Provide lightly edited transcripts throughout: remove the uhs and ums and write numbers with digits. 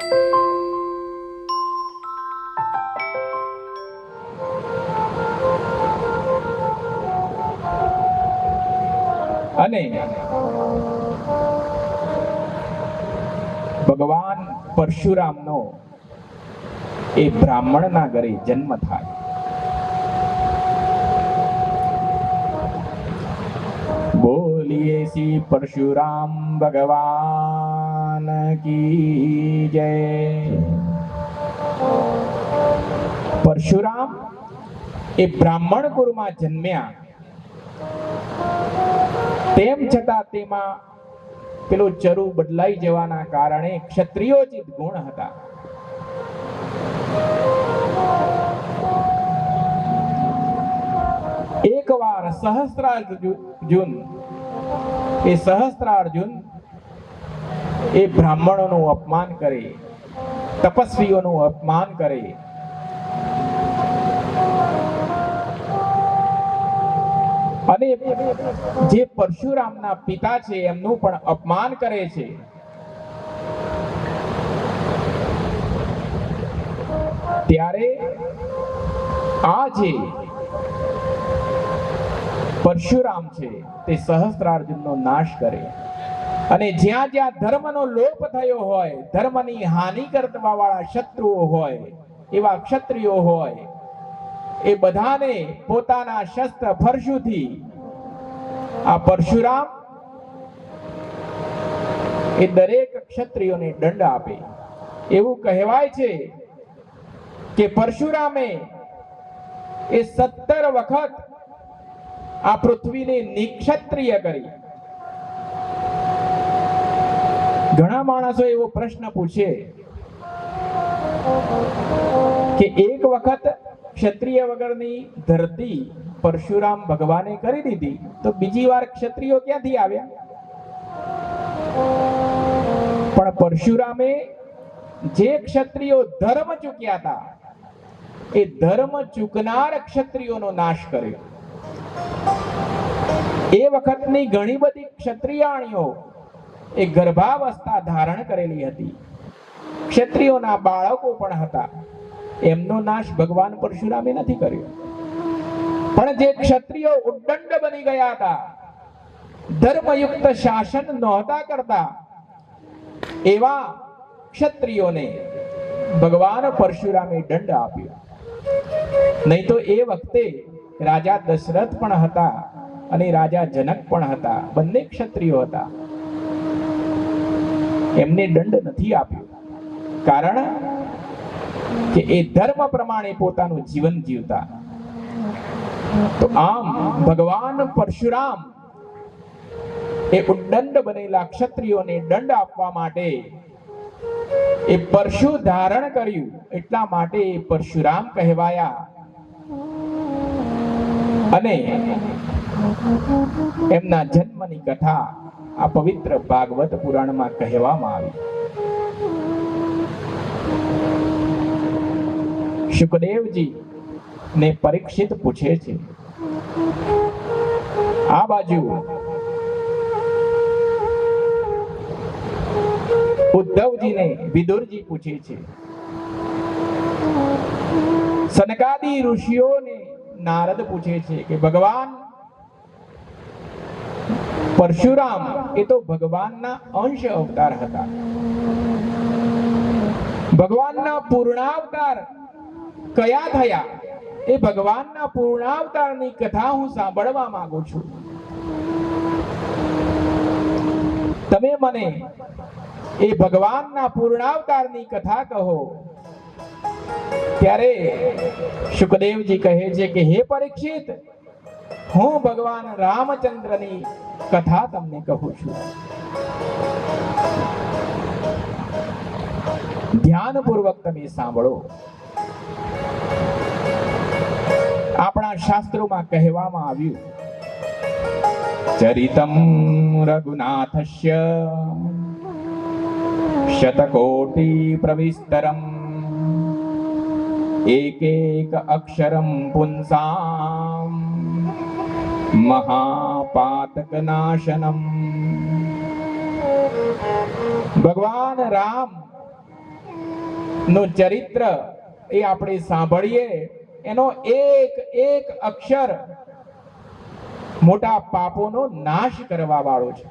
અને ભગવાન પરશુરામનો એ બ્રાહ્મણના ઘરે જન્મ થાય. બોલીએ શ્રી પરશુરામ ભગવાન કી જય. પરશુરામ એ બ્રાહ્મણ કુળમાં જન્મ્યા, તેમ છતાં તેમાં પેલો ચરુ બદલાઈ જવાના કારણે ક્ષત્રિયોચિત ગુણ હતા. એકવાર સહસ્ત્રાર્જુન એ બ્રાહ્મણોનું અપમાન કરે, તપસ્વીઓનું અપમાન કરે. અને જે પરશુરામના પિતા છે એમનું પણ અપમાન કરે છે. ત્યારે આ જે પરશુરામ છે તે સહસ્ત્રાર્જુનનો નાશ કરે. અને જ્યાં જ્યાં ધર્મનો લોપ થયો હોય, ધર્મની હાનિ કરવા વાળા શત્રુઓ હોય, એવા ક્ષત્રિયો હોય, એ બધાને પોતાના શસ્ત્ર ફરશુથી આ પરશુરામ એ દરેક ક્ષત્રિયોને દંડ આપે. એવું કહેવાય છે કે પરશુરામે એ 17 વખત આ પૃથ્વીને નિક્ષત્રિય કરી. ઘણા માણસો એવો પ્રશ્ન પૂછે કે એક વખત ક્ષત્રિય વગરની ધરતી પરશુરામ ભગવાને કરી દીધી, તો બીજી વાર ક્ષત્રિયો ક્યાંથી આવ્યા? પણ પરશુરામે જે ક્ષત્રિયો ધર્મ ચૂક્યા હતા એ ધર્મ ચૂકનાર ક્ષત્રિયોનો નાશ કર્યો. એ વખતની ઘણી બધી ક્ષત્રિયાણીઓ એ ગર્ભાવસ્થા ધારણ કરેલી હતી, ક્ષત્રિયોના બાળકો પણ હતા. એમનો નાશ ભગવાન પરશુરામે નથી કર્યો. પણ જે ક્ષત્રિયો ઉદ્દંડ બની ગયા હતા, ધર્મયુક્ત શાસન નહોતા કરતા, એવા ક્ષત્રિયોને ભગવાન પરશુરામે દંડ આપ્યો. નહીં તો એ વખતે રાજા દશરથ પણ હતા અને રાજા જનક પણ હતા, બંને ક્ષત્રિયો હતા. એમને દંડ નથી આપ્યો, કારણ કે એ ધર્મ પ્રમાણે પોતાનું જીવન જીવતા. તો આમ ભગવાન પરશુરામ એ ઉદ્દંડ બનેલા ક્ષત્રિયોને દંડ આપવા માટે એ પરશુ ધારણ કર્યું, એટલા માટે પરશુરામ કહેવાયા. અને એમના જન્મની કથા આ પવિત્ર ભાગવત પુરાણમાં કહેવામાં આવી. શુકદેવજી ને પરીક્ષિત પૂછે છે, આ બાજુ ઉદ્ધવજીને વિદુરજી પૂછે છે, સનકાદી ઋષિઓને નારદ પૂછે છે કે ભગવાન પરશુરામ એ તો ભગવાનના અંશ અવતાર હતા, ભગવાનના પૂર્ણાવતાર કયા થયા? એ ભગવાનના પૂર્ણાવતારની કથા હું સાંભળવા માંગુ છું. તમે મને એ ભગવાનના પૂર્ણાવતારની કથા કહો. ત્યારે શુકદેવજી કહે છે કે હે પરીક્ષિત, હું ભગવાન રામચંદ્રની કથા તમને કહું છું. ધ્યાનપૂર્વક તમે સાંભળો. આપણા શાસ્ત્રોમાં કહેવામાં આવ્યું, ચરિતમ રઘુનાથસ્ય શતકોટિ પ્રવિસ્તરમ એકૈક અક્ષરમ પુંસામ મહાપાતક નાશનમ. ભગવાન રામ નું ચરિત્ર એ આપણે સાંભળીએ, એનો એક એક અક્ષર મોટા પાપોનો નાશ કરવા વાળો છે.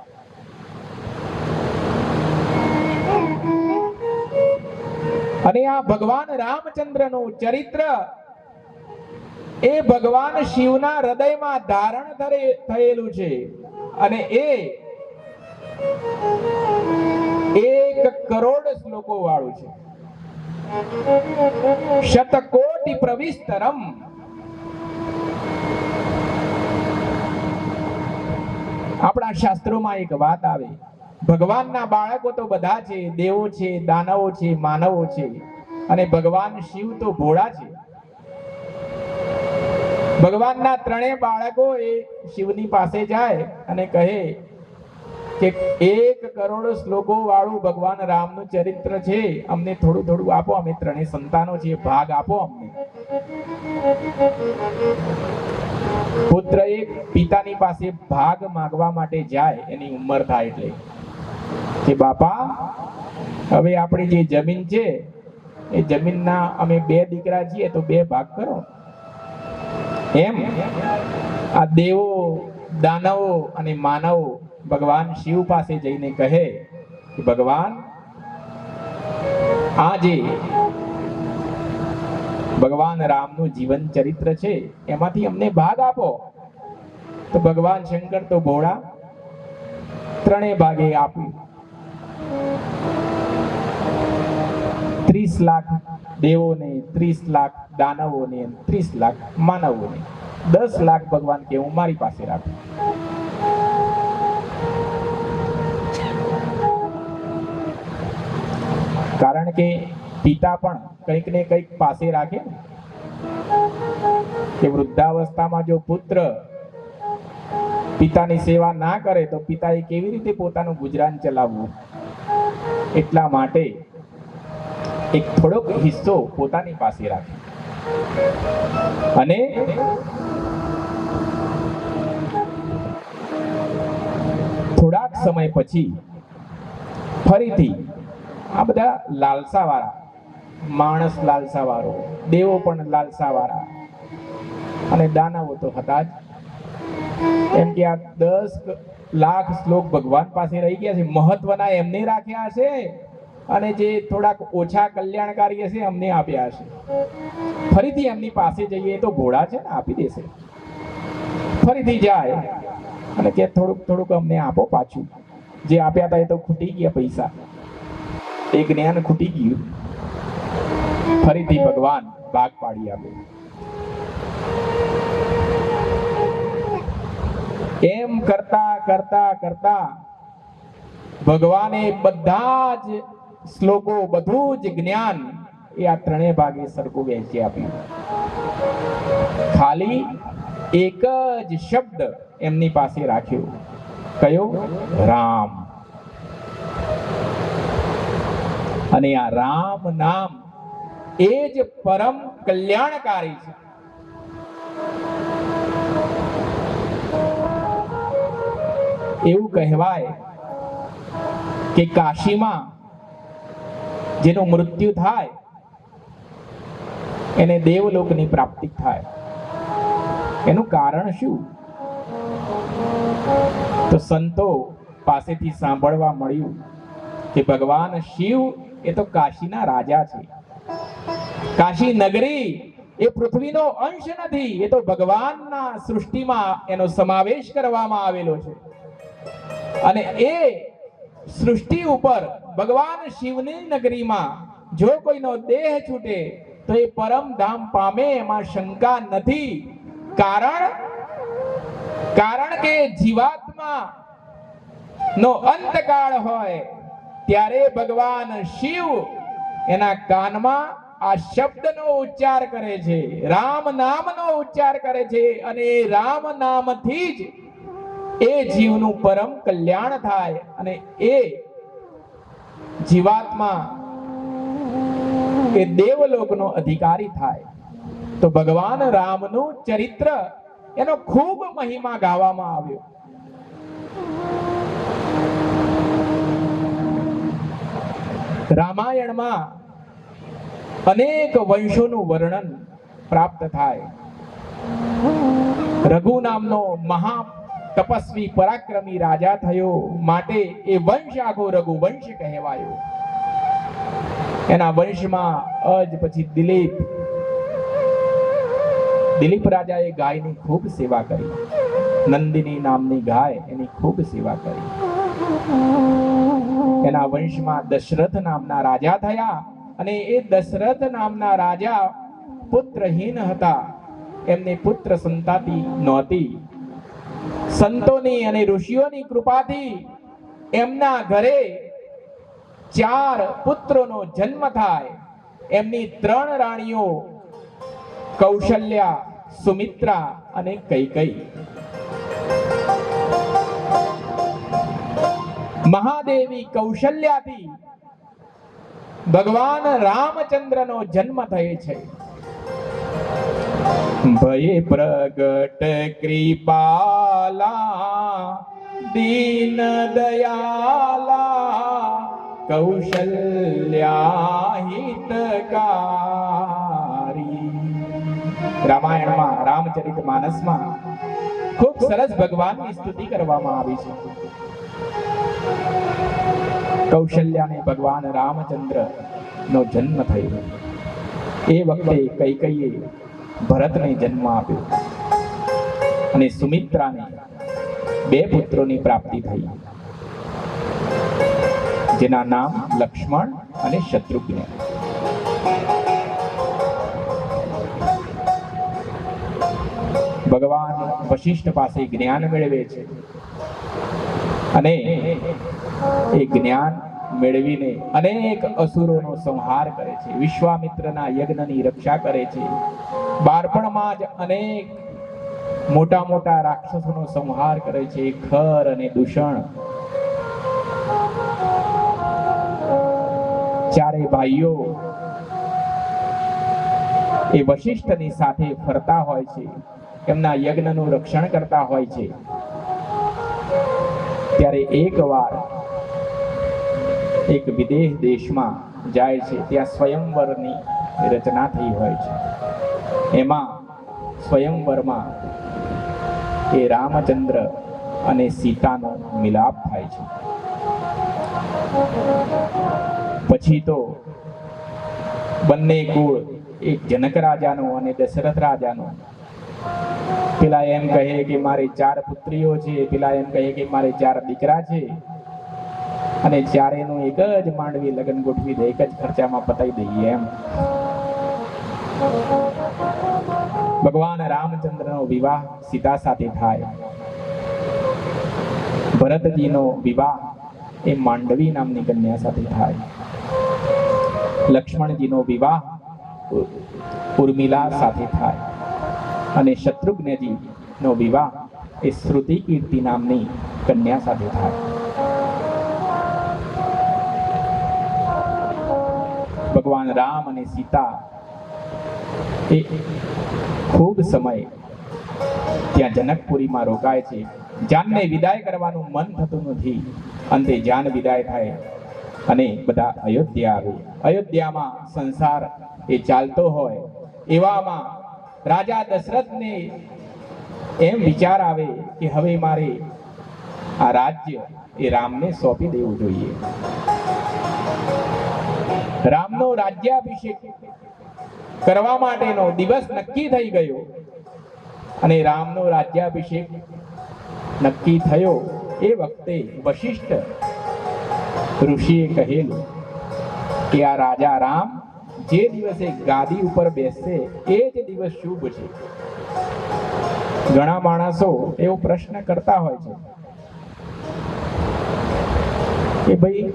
અને આ ભગવાન રામચંદ્રનું ચરિત્ર એ ભગવાન શિવના હૃદયમાં ધારણ થયેલું છે. અને એ 1 કરોડ શ્લોકો વાળું છે. શતકોટિ પ્રવિસ્તરમ. આપણા શાસ્ત્રોમાં એક વાત આવે, ભગવાનના બાળકો તો બધા છે, દેવો છે, દાનવો છે, માનવો છે, અને ભગવાન શિવ તો ભોળા છે. ભગવાનના 3 બાળકો એ શિવની પાસે જાય અને કહે કે 1 કરોડ શ્લોકો વાળું ભગવાન રામનું ચરિત્ર છે, અમને થોડું થોડું આપો, અમે 3 સંતાનો છીએ, ભાગ આપો અમને. પુત્ર એક પિતાની પાસે ભાગ માંગવા માટે જાય, એની ઉંમર થાય એટલે કે બાપા, હવે આપણી જે જમીન છે એ જમીનના અમે 2 દીકરા છીએ, તો 2 ભાગ કરો. એમ આ દેવો, દાનવો અને માનવો ભગવાન શિવ પાસે જઈને કહે કે ભગવાન, આ જે ભગવાન રામનું જીવન ચરિત્ર છે એમાંથી અમને ભાગ આપો. તો ભગવાન શંકર તો ભોળા, 3 ભાગે આપ્યું. 30 લાખ દેવોને, 30 લાખ દાનવોને, 30 લાખ માનવોને, 10 લાખ ભગવાન કે હું મારી પાસે રાખું. કારણ કે પિતા પણ કંઈક ને કંઈક પાસે રાખે કે વૃદ્ધાવસ્થામાં જો પુત્ર પિતાની સેવા ના કરે તો પિતાએ કેવી રીતે પોતાનું ગુજરાન ચલાવવું. એટલા માટે એક થોડોક હિસ્સો પોતાની પાસે રાખે. અને થોડાક સમય પછી ફરીથી આ બધા લાલસા વાળા માણસ, લાલસા વાળો દેવો પણ લાલસા વાળા અને દાનવો તો હતા જ. એમ કે આ 10 લાખ શ્લોક ભગવાન પાસે રહી ગયા છે, મહત્વના એમને રાખ્યા હશે, અને જે થોડાક ઓછા કલ્યાણકારી હશે અમને આપ્યા હશે. ફરીથી એમની પાસે જઈએ તો ભોળા છે ને, આપી દેશે. ફરીથી જાય અને કે થોડુંક થોડુંક અમને આપો પાછું, જે આપ્યા હતા એ તો ખૂટી ગયા પૈસા, એ જ્ઞાન ખૂટી ગયું. ફરીથી ભગવાન ભાગ પાડી આપે. એમ કરતા કરતા કરતા ભગવાને બધા જ શ્લોકો, બધું જ જ્ઞાન એ આ 3 ભાગે સરખું વહેંચી આપ્યું. ખાલી એક જ શબ્દ એમની પાસે રાખ્યો, કયો? રામ. અને આ રામ નામ એ જ પરમ કલ્યાણકારી છે. એવું કહેવાય કે કાશીમાં જેનું મૃત્યુ થાય એને દેવલોકની પ્રાપ્તિ થાય. એનું કારણ શું? તો સંતો પાસેથી સાંભળવા મળ્યું કે ભગવાન શિવ એ તો કાશીના રાજા છે. કાશી નગરી એ પૃથ્વીનો અંશ નથી, એ તો ભગવાનના સૃષ્ટિમાં એનો સમાવેશ કરવામાં આવેલો છે. અને એ સૃષ્ટિ ઉપર ભગવાન શિવની નગરીમાં જો કોઈનો દેહ છૂટે તો એ પરમ ધામ પામે, એમાં શંકા નથી. કારણ કે જીવાત્મા નો અંતકાળ હોય ત્યારે ભગવાન શિવ એના કાનમાં આ શબ્દનો ઉચ્ચાર કરે છે, રામ નામનો ઉચ્ચાર કરે છે, અને એ રામ નામથી જ એ જીવનું પરમ કલ્યાણ થાય અને એ જીવાત્મા એ દેવલોકનો અધિકારી થાય. તો ભગવાન રામનું ચરિત્ર એનો ખૂબ મહિમા ગાવામાં આવ્યો. રામાયણમાં અનેક વંશોનું વર્ણન પ્રાપ્ત થાય. રઘુ નામનો મહા તપસ્વી પરાક્રમી રાજા થયો, માટે એ વંશ આખો રઘુવંશ કહેવાયો. એના વંશમાં અજ પછી દિલીપ રાજાએ ગાયની ખૂબ સેવા કરી. નંદિની નામની ગાય એની ખૂબ સેવા કરી. એના વંશમાં દશરથ નામના રાજા થયા, અને એ દશરથ નામના રાજા પુત્રહીન હતા. એમને પુત્ર સંતાતિ નહોતી. સંતોની અને ઋષિઓની કૃપાથી એમના ઘરે 4 પુત્રોનો જન્મ થાય. એમની 3 રાણીઓ કૌશલ્યા, સુમિત્રા અને કૈકેયી. મહાદેવી કૌશલ્યાથી ભગવાન રામચંદ્રનો જન્મ થયો છે. ભય પ્રગટ કૃપાલા દીન દયાલા કૌશલ્યા હિતકારી. રામાયણમાં રામચરિત માનસમાં ખૂબ સરસ ભગવાનની સ્તુતિ કરવામાં આવી છે. કૌશલ્યાને ભગવાન રામચંદ્ર નો જન્મ થયો. એ વખતે કૈકેયીએ ભરતને જન્મ આપ્યો, અને સુમિત્રાને 2 પુત્રોની પ્રાપ્તિ થઈ, જેના નામ લક્ષ્મણ અને શત્રુઘ્ન. ભગવાન વશિષ્ઠ પાસે જ્ઞાન મેળવે છે, અને એ જ્ઞાન મેળવીને અનેક અસુરોનો સંહાર કરે છે. વિશ્વામિત્રના યજ્ઞની રક્ષા કરે છે. બાળપણમાં જ અનેક મોટા મોટા રાક્ષસોનો સંહાર કરે છે. ખર અને દૂષણ. 4 ભાઈઓ એ વશિષ્ઠની સાથે ફરતા હોય છે, એમના યજ્ઞનું રક્ષણ કરતા હોય છે. ત્યારે એકવાર એક વિદેશ દેશમાં જાય છે. ત્યાં સ્વયંવરની રચના થઈ હોય છે. એમાં સ્વયંવરમાં એ રામચંદ્ર અને સીતાનો મિલાપ થાય છે. પછી તો બંને કુળ, એક જનક રાજાનો અને દશરથ રાજાનો. પેલા એમ કહે કે મારે 4 પુત્રીઓ છે, પેલા એમ કહે કે મારે 4 દીકરા છે, અને 4નું એક જ માંડવી લગ્ન ગોઠવી દે, એક જ ખર્ચામાં પતાવી દઈએ એમ. ભગવાન રામચંદ્રનો વિવાહ સીતા સાથે થાય. ભરતજીનો વિવાહ એ માંડવી નામની કન્યા સાથે થાય. લક્ષ્મણજીનો વિવાહ ઉર્મિલા સાથે થાય, અને શત્રુઘ્નજી નો વિવાહ એ શ્રુતિ કીર્તિ નામની કન્યા સાથે થાય. ભગવાન રામ અને સીતા એ ખૂબ સમય ત્યાં જનકપુરીમાં રોકાય છે. જાનને વિદાય કરવાનું મન થતું નથી. અંતે જાન વિદાય થાય અને બધા અયોધ્યા આવે. અયોધ્યામાં સંસાર એ ચાલતો હોય, એવામાં રાજા દશરથને એમ વિચાર આવે કે હવે મારે આ રાજ્ય એ રામને સોંપી દેવું જોઈએ. રામનો રાજ્યાભિષેક કરવા માટેનો દિવસ નક્કી થઈ ગયો, અને રામનો રાજ્યાભિષેક નક્કી થયો એ વખતે વશિષ્ઠ ઋષિએ કહેલું કે આ રાજા રામ જે દિવસે ગાદી ઉપર બેસશે એ જ દિવસ શુભ છે. ઘણા માણસો એવો પ્રશ્ન કરતા હોય છે કે ભાઈ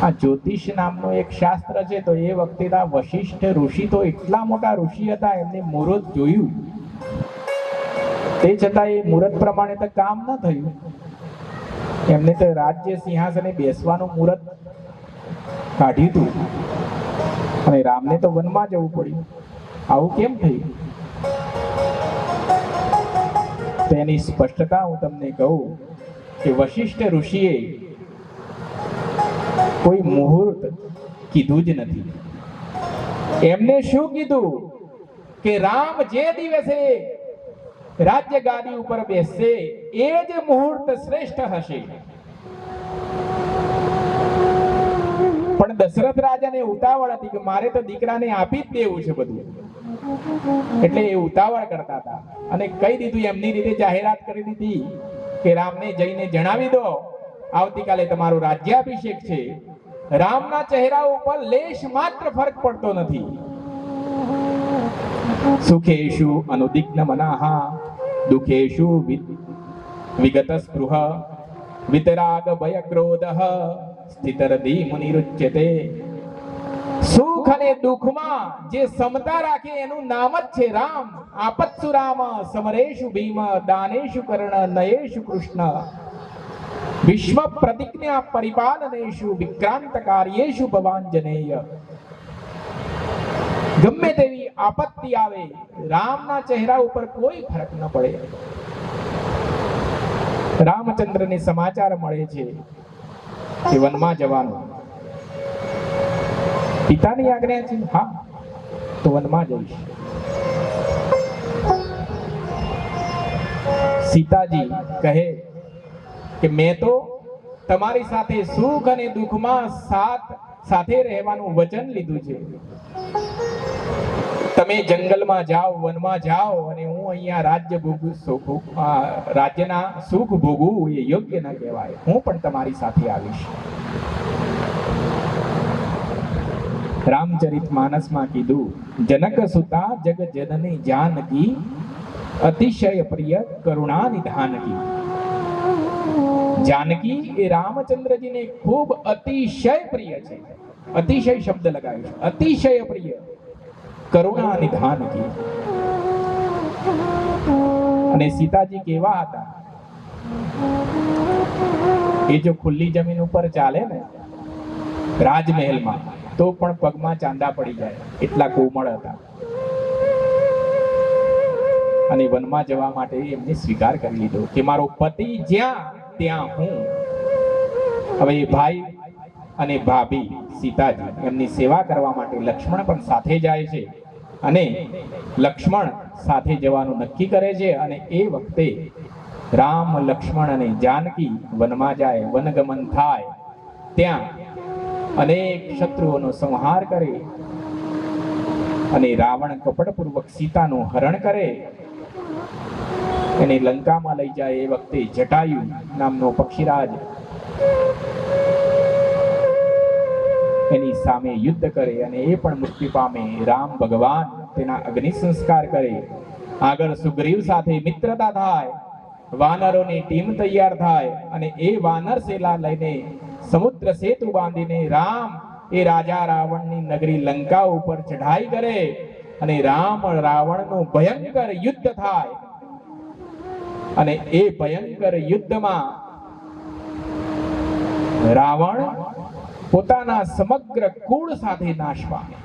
આ જ્યોતિષ નામનું એક શાસ્ત્ર છે, તો એ વખતે વશિષ્ઠ ઋષિ તો એટલા મોટા ઋષિ હતા, એમને મુહૂર્ત જોયું, તે છતાં એ મુહૂર્ત પ્રમાણે તો કામ ન થયું. એમને તો રાજ્ય સિંહાસને બેસવાનું મુહૂર્ત કાઢ્યું હતું, અને રામને તો વનમાં જવું પડ્યું. આવું કેમ થયું? તેની સ્પષ્ટતા હું તમને કહું કે વશિષ્ઠ ઋષિએ કોઈ મુહૂર્ત કીધું જ નથી. એમને શું કીધું કે રામ જે દિવસે રાજ્ય ગાદી ઉપર બેસશે એ જ મુહૂર્ત શ્રેષ્ઠ હશે. પણ દશરથ રાજાને ઉતાવળ હતી કે મારે તો દીકરાને આપી જ દેવું છે બધું, એટલે એ ઉતાવળ કરતા હતા અને કહી દીધું, એમની રીતે જાહેરાત કરી દીધી કે રામને જઈને જણાવી દો આવતીકાલે તમારો રાજ્યાભિષેક છે. રામના ચહેરા ઉપર લેશ માત્ર ફરક પડતો નથી. સુખેશુ અનુદિગ્ન મનાહા દુઃખેશુ વિગત સ્પૃહ વિતરાગ ભય ક્રોધઃ સ્થિતરધિ મુનિરુચ્યતે. સુખ અને દુઃખમાં જે સમતા રાખે એનું નામ જ છે રામ. આપત્સુ રામ સમરેશુ ભીમ દાનેશુ કર્ણ નયેશુ કૃષ્ણ વિશ્વ પ્રતિજ્ઞા પરિપાલનેશુ વિક્રાંત કાર્યેશુ ભવાંજનેય. ગમે તેવી આપત્તિ આવે રામના ચહેરા ઉપર કોઈ ફરક ન પડે. રામચંદ્રને સમાચાર મળે છે કે વનમાં જવાનું. પિતાની આજ્ઞા છે, હા તો વનમાં જઈશ. સીતાજી કહે કે મેં તો તમારી સાથે સુખ અને દુઃખમાં સાથે રહેવાનું વચન લીધું છે. તમે જંગલમાં જાઓ, વનમાં જાઓ અને હું અહીંયા રાજ્યના સુખ ભોગવું એ યોગ્ય ન કહેવાય. હું પણ તમારી સાથે આવીશ. રામચરિત માનસમાં કીધું, જનક સુતા જગ જનની જાનકી અતિશય પ્રિય કરુણા નિધાનકી. જાનકી એ રામચંદ્રજીને ખૂબ અતિશય પ્રિય છે. અતિશય શબ્દ લગાવ્યો છે, અતિશય પ્રિય કરુણા નિધાનકી. અને સીતાજી કેવા હતા? એ જો ખુલ્લી જમીન ઉપર ચાલે ને રાજમહેલમાં તો પણ પગમાં ચાંદા પડી જાય, એટલા કોમળ હતા. અને વનમાં જવા માટે એમને સ્વીકાર કરી લીધો કે મારો પતિ જ્યાં ત્યાં હું. હવે ભાઈ અને ભાભી સીતાજી એમની સેવા કરવા માટે લક્ષ્મણ પણ સાથે જાય છે અને લક્ષ્મણ સાથે જવાનું નક્કી કરે છે. અને એ વખતે રામ, લક્ષ્મણ અને જાનકી વનમાં જાય. વનગમન થાય ત્યાં અનેક શત્રુઓનો સંહાર કરે અને રાવણ કપટપૂર્વક સીતાનું હરણ કરે. એને લંકામાં લઈ જાય એ વખતે જટાયુ નામનો પક્ષીરાજ એની સામે યુદ્ધ કરે અને એ પણ મૃત્યુ પામે. રામ ભગવાન તેના અગ્નિ સંસ્કાર કરે. આગળ સુગ્રીવ સાથે મિત્રતા થાય, વાનરોની ટીમ તૈયાર થાય અને એ વાનર સેલા લઈને સમુદ્ર સેતુ બાંધીને રામ એ રાજા રાવણની નગરી લંકા ઉપર ચઢાઈ કરે અને રામ રાવણનું ભયંકર યુદ્ધ થાય. અને એ ભયંકર યુદ્ધમાં રાવણ પોતાના સમગ્ર કુળ સાથે નાશ પામે.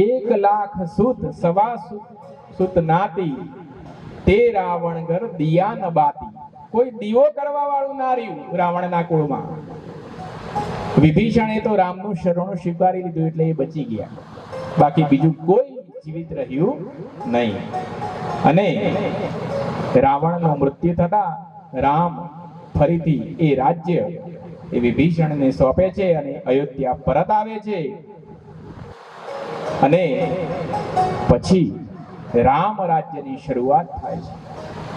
1,00,000 સુત સવા સુત નાતી તે રાવણ ઘર દિયા ન બાતી. કોઈ દીવો કરવા વાળું ના રહ્યું રાવણના કુળમાં. વિભીષણે તો રામનું શરણું સ્વીકારી લીધું એટલે એ બચી ગયા, બાકી બીજું કોઈ જીવિત રહ્યું નહીં. અને રાવણનું મૃત્યુ થતા રામ ફરીથી એ રાજ્ય એ વિભીષણને સોંપે છે અને અયોધ્યા પરત આવે છે. અને પછી રામ રાજ્યની શરૂઆત થાય છે.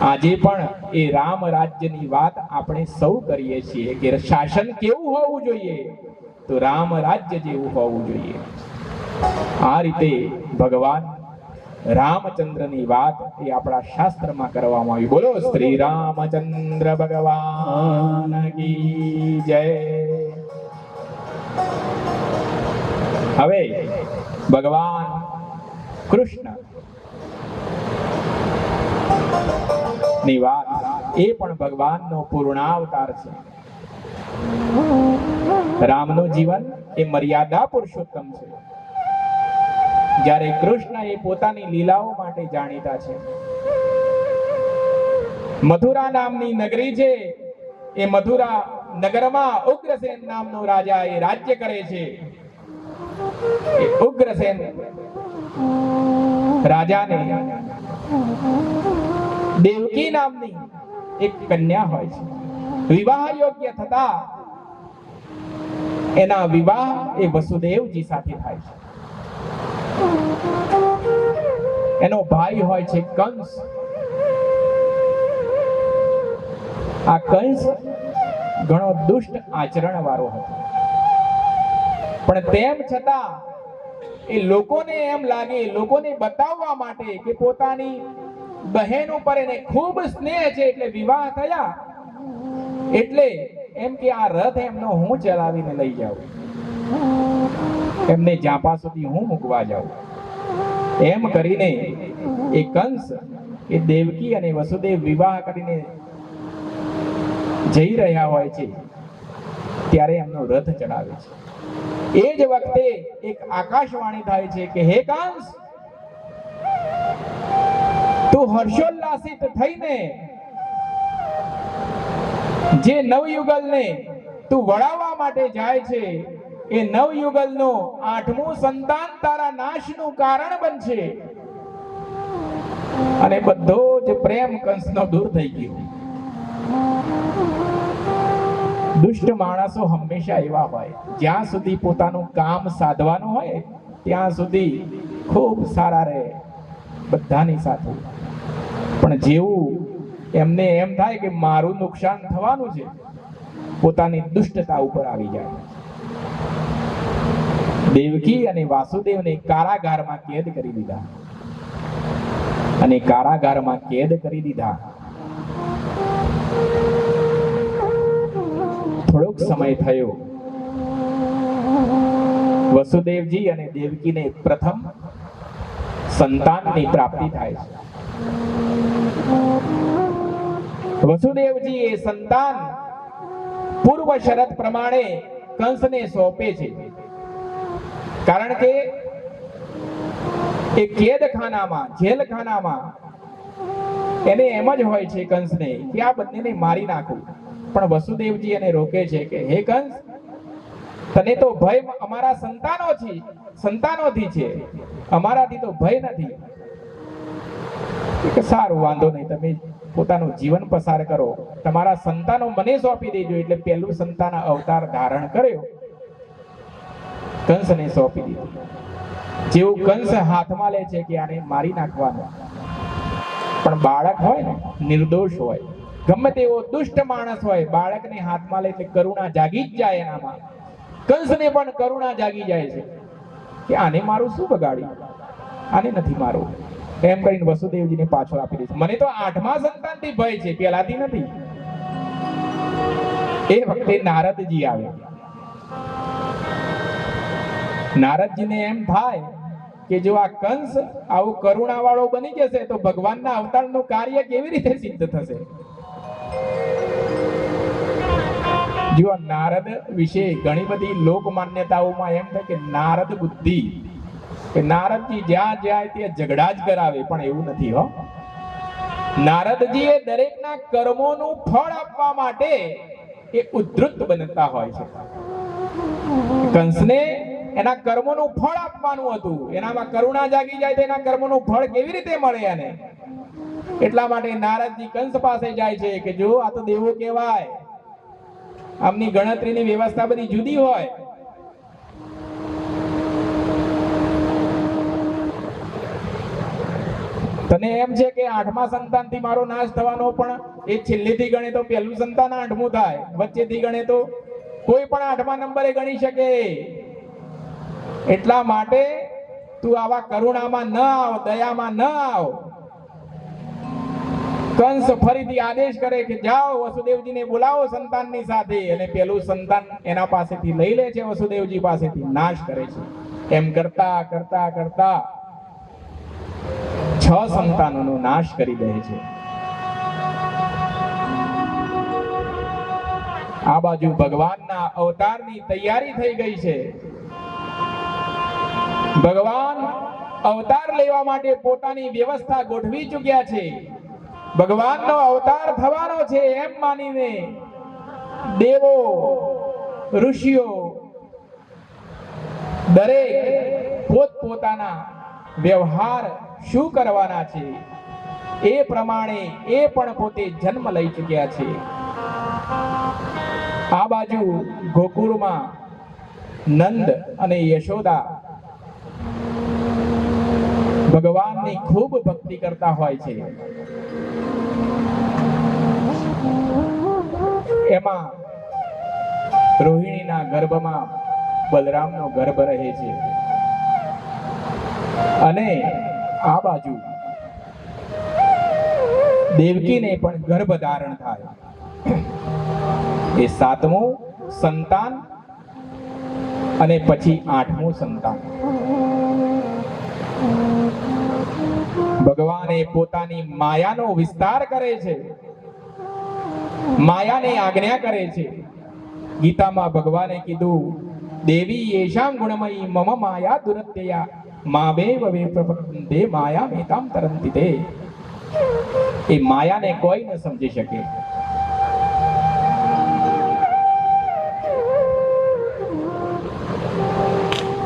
આજે પણ એ રામ રાજ્યની વાત આપણે સૌ કરીએ છીએ કે શાસન કેવું હોવું જોઈએ, તો રામ રાજ્ય જેવું હોવું જોઈએ. આ રીતે ભગવાન રામચંદ્રની વાત એ આપણા શાસ્ત્રમાં કરવામાં આવી. બોલો શ્રી રામચંદ્ર ભગવાન કી જય. હવે ભગવાન કૃષ્ણ ની વાત એ પણ ભગવાનનો પૂર્ણાવતાર છે. રામનું જીવન એ મર્યાદા પુરુષોત્તમ છે, જ્યારે કૃષ્ણ એ પોતાની લીલાઓ માટે જાણીતા છે. મથુરા નામની નગરી છે. એ મથુરા નગરમાં ઉગ્રસેન નામનો રાજા એ રાજ્ય કરે છે. એ ઉગ્રસેન રાજાને દેવકી નામની એક કન્યા હોય છે. વિવાહ યોગ્ય થતા એના વિવાહ એ વસુદેવજી સાથે થાય છે. એનો ભાઈ હોય છે કંસ. આ કંસ ઘણો દુષ્ટ આચરણ વાળો હતો, પણ તેમ છતાં એ લોકોને એમ લાગે, લોકોને બતાવવા માટે કે પોતાની બહેન ઉપર એને ખૂબ સ્નેહ છે, એટલે વિવાહ થયા એટલે એમ કે આ રથ એમનો હું ચલાવીને લઈ જાઉં, એમને ઝાંપા સુધી હું મૂકવા જાઉં. એમ કરીને એ કંસ એ દેવકી અને વસુદેવ વિવાહ કરીને જઈ રહ્યા હોય છે ત્યારે એમનો રથ ચડાવે છે. એ જ વખતે એક આકાશવાણી થાય છે કે હે કંસ, તું હર્ષોલ્લાસિત થઈને જે નવયુગલને તું વળાવવા માટે જાય છે, એ નવયુગલનો 8મું સંતાન તારા નાશનું કારણ બનશે. અને બધો જ પ્રેમ કંસનો દૂર થઈ ગયો. દુષ્ટ માણસો હંમેશા એવા હોય, જ્યાં સુધી પોતાનું કામ સાધવાનું હોય ત્યાં સુધી ખૂબ સારા રહે બધાની સાથે, પણ જેવું એમને એમ થાય કે મારું નુકસાન થવાનું છે, પોતાની દુષ્ટતા ઉપર આવી જાય. દેવકી અને વાસુદેવને કારાગારમાં કેદ કરી દીધા. અને કારાગારમાં કેદ કરી દીધા. થોડોક સમય થયો, વસુદેવજી અને દેવકીને પ્રથમ સંતાનની પ્રાપ્તિ થાય છે. વસુદેવજી એ સંતાન પૂર્વ શરત પ્રમાણે કંસને સોંપે છે, કારણ કે એ કેદખાનામાં, જેલખાનામાં એને એમ જ હોય છે કંસને કે આ બંનેને મારી નાખું. પણ વસુદેવજી એને રોકે છે કે હે કંસ, તને તો ભય અમારા સંતાનોથી છે, અમારાથી તો ભય નથી. કે સારું, વાંધો નહીં, તમે પોતાનું જીવન પસાર કરો, તમારા સંતાનો મને સોંપી દેજો. એટલે પહેલું સંતાન અવતાર ધારણ કર્યો, કંસને સોંપી દીધું. જેવું કંસ હાથમાં લે છે કે આને મારી નાખવાનું, પણ બાળક હોય ને, નિર્દોષ હોય, ગમે તેવો દુષ્ટ માણસ હોય, બાળકને હાથમાં લે એટલે કરુણા જાગી જ જાય એનામાં. કંસને પણ કરુણા જાગી જાય છે કે આને મારું શું બગાડ્યું, આને નથી મારું. એમ કરીને વસુદેવજીને પાછો આપી દે છે. મને તો 8મા સંતાનથી ભય છે, પહેલાથી નથી. એ વખતે નારદજી આવે. નારદજીને એમ થાય કે જો આ કંસ આવો કરુણા વાળો બની જશે તો ભગવાનના અવતારનું કાર્ય કેવી રીતે સિદ્ધ થશે. જો નારદ વિશે ઘણી બધી લોક માન્યતાઓમાં એમ થાય કે નારદ બુદ્ધિ, કે નારદજી જ્યાં જાય ત્યાં ઝઘડા જ કરાવે, પણ એવું નથી હો. નારદજી એ દરેકના કર્મોનું ફળ આપવા માટે એ ઉદ્ધૃત બનતા હોય છે. કંસને એના કર્મોનું ફળ આપવાનું હતું, એનામાં કરુણા જાગી જાય તો એના કર્મોનું ફળ કેવી રીતે મળે એને. એટલા માટે નારદજી કંસ પાસે જાય છે કે જો આ તો દેવો કહેવાય, આમની ગણતરીની વ્યવસ્થા બધી જુદી હોય. તને એમ છે કે 8મા સંતાનથી મારો નાશ થવાનો, પણ એ છેલ્લેથી ગણે તો પહેલું સંતાન 8મું થાય, વચ્ચેથી ગણે તો કોઈ પણ 8મા નંબરે ગણી શકે. એટલા માટે તું આવા કરુણામાં ન આવ, દયામાં ન આવ. કંસ ફરીથી આદેશ કરે કે જાઓ વસુદેવજીને બોલાવો સંતાનની સાથે, અને પેલું સંતાન એના પાસેથી લઈ લે છે, વસુદેવજી પાસેથી નાશ કરે છે. એમ કરતા કરતા કરતા 6 સંતાનોનો નાશ કરી દે છે. આ બાજુ ભગવાનના અવતારની તૈયારી થઈ ગઈ છે. ભગવાન અવતાર લેવા માટે પોતાની વ્યવસ્થા ગોઠવી ચૂક્યા છે. ભગવાનનો અવતાર થવાનો છે એમ માનીને દેવો ઋષિઓ દરેક પોતપોતાના વ્યવહાર શું કરવાના છે એ પ્રમાણે એ પણ પોતે જન્મ લઈ ચૂક્યા છે. આ બાજુ ગોકુળમાં નંદ અને યશોદા ભગવાનની ખૂબ ભક્તિ કરતા હોય છે. એમાં રોહિણીના ગર્ભમાં બલરામનો ગર્ભ રહે છે અને આ બાજુ દેવકીને પણ ગર્ભ ધારણ થાય. એ 7મું સંતાન અને પછી 8મું સંતાન. ભગવાને પોતાની માયાનો વિસ્તાર કરે છે, માયાને આજ્ઞા કરે છે. ગીતામાં ભગવાને કીધું, દેવી યેષામ ગુણમયી મમ માયા દુરત્યયા મામેવ વે પ્રપદ્યન્તે માયા મેતામ તરંતિ તે. એ માયાને કોઈ ન સમજી શકે.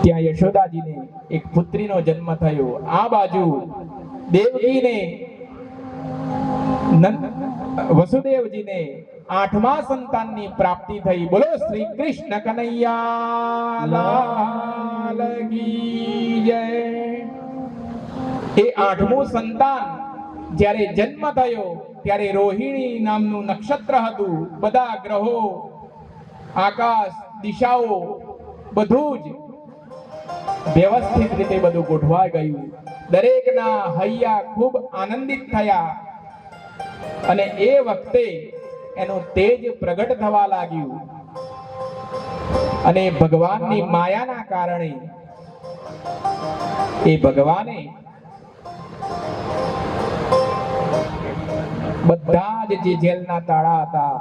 ત્યાં યશોદાજીને એક પુત્રીનો જન્મ થયો. આ બાજુ દેવકીને વસુદેવજીને 8મા સંતાનની પ્રાપ્તિ થઈ. બોલો શ્રી કૃષ્ણ કનૈયા લાલ કી જય. એ 8મું સંતાન જ્યારે જન્મ થયો ત્યારે રોહિણી નામનું નક્ષત્ર હતું. બધા ગ્રહો, આકાશ, દિશાઓ બધું જ વ્યવસ્થિત રીતે બધું ગોઠવાઈ ગયું. દરેકના હૈયા ખૂબ આનંદિત થયા અને એ વખતે એનું તેજ પ્રગટ થવા લાગ્યું અને ભગવાનની માયાના કારણે એ ભગવાને બધા જ જે જેલના તાળા હતા,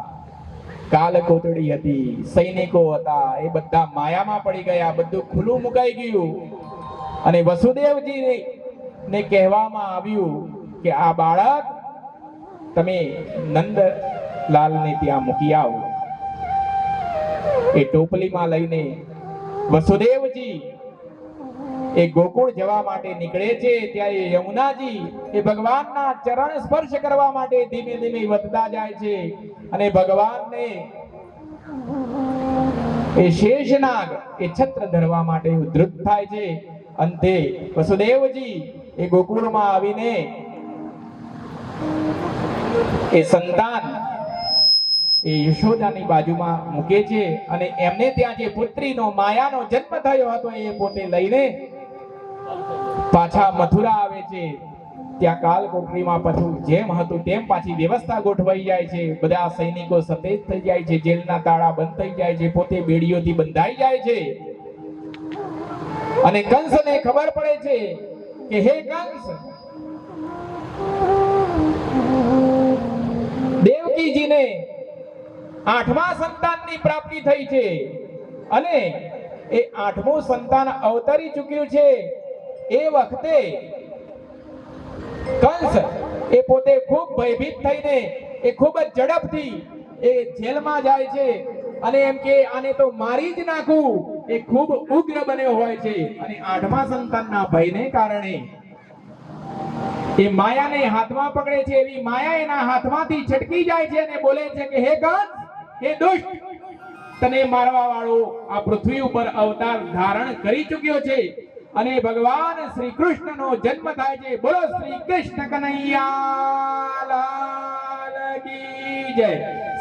કાલકોટડી હતી, સૈનિકો હતા, એ બધા માયામાં પડી ગયા. બધું ખુલ્લું મુકાઈ ગયું અને વસુદેવજીને કહેવામાં આવ્યું કે આ બાળક તમે નંદલાલને ત્યાં મૂકી આવો. એ ટોપલીમાં લઈને વસુદેવજી એ ગોકુળ જવા માટે નીકળે છે. ત્યાં એ યમુનાજી એ ભગવાનના ચરણ સ્પર્શ કરવા માટે ધીમે ધીમે વધતા જાય છે અને ભગવાનને એ શેષનાગ એ છત્ર ધરવા માટે ઉદ્ધત થાય છે. અંતે વસુદેવજી એ ગોકુળમાં આવીને એ સંતાન એ યશોદાની બાજુમાં મૂકે છે અને એમને ત્યાં જે પુત્રીનો માયાનો જન્મ થયો હતો એ પોતે લઈને પાછા મથુરા આવે છે. ત્યાં કાલકોટરીમાં પાછું જેમ હતું તેમ પાછી વ્યવસ્થા ગોઠવાઈ જાય છે. બધા સૈનિકો સતેજ થઈ જાય છે, જેલના તાળા બંધ થઈ જાય છે, પોતે બેડીઓથી બંધાઈ જાય છે અને કંસને ખબર પડે છે કે હે કંસ, દેવકીજીને 8મા સંતાનની પ્રાપ્તિ થઈ છે અને એ 8મું સંતાન અવતરી ચૂક્યું છે. એ વખતે કંસ એ પોતે ખૂબ ભયભીત થઈને એ ખૂબ જ ઝડપથી એ જેલમાં જાય છે અને એમ કે આને તો મારી જ નાખું. એ ખૂબ ઉગ્ર બન્યો હોય છે અને 8મા સંતાનના ભયને કારણે એ માયાને હાથમાં પકડે છે. એવી માયા એના હાથમાંથી છટકી જાય છે અને બોલે છે કે હે કંસ, હે દુષ્ટ, તને મારવા વાળો આ પૃથ્વી ઉપર અવતાર ધારણ કરી ચૂક્યો છે અને ભગવાન શ્રી કૃષ્ણનો જન્મ થાય છે. બોલો શ્રી કૃષ્ણ કનૈયા લાલ કી જય.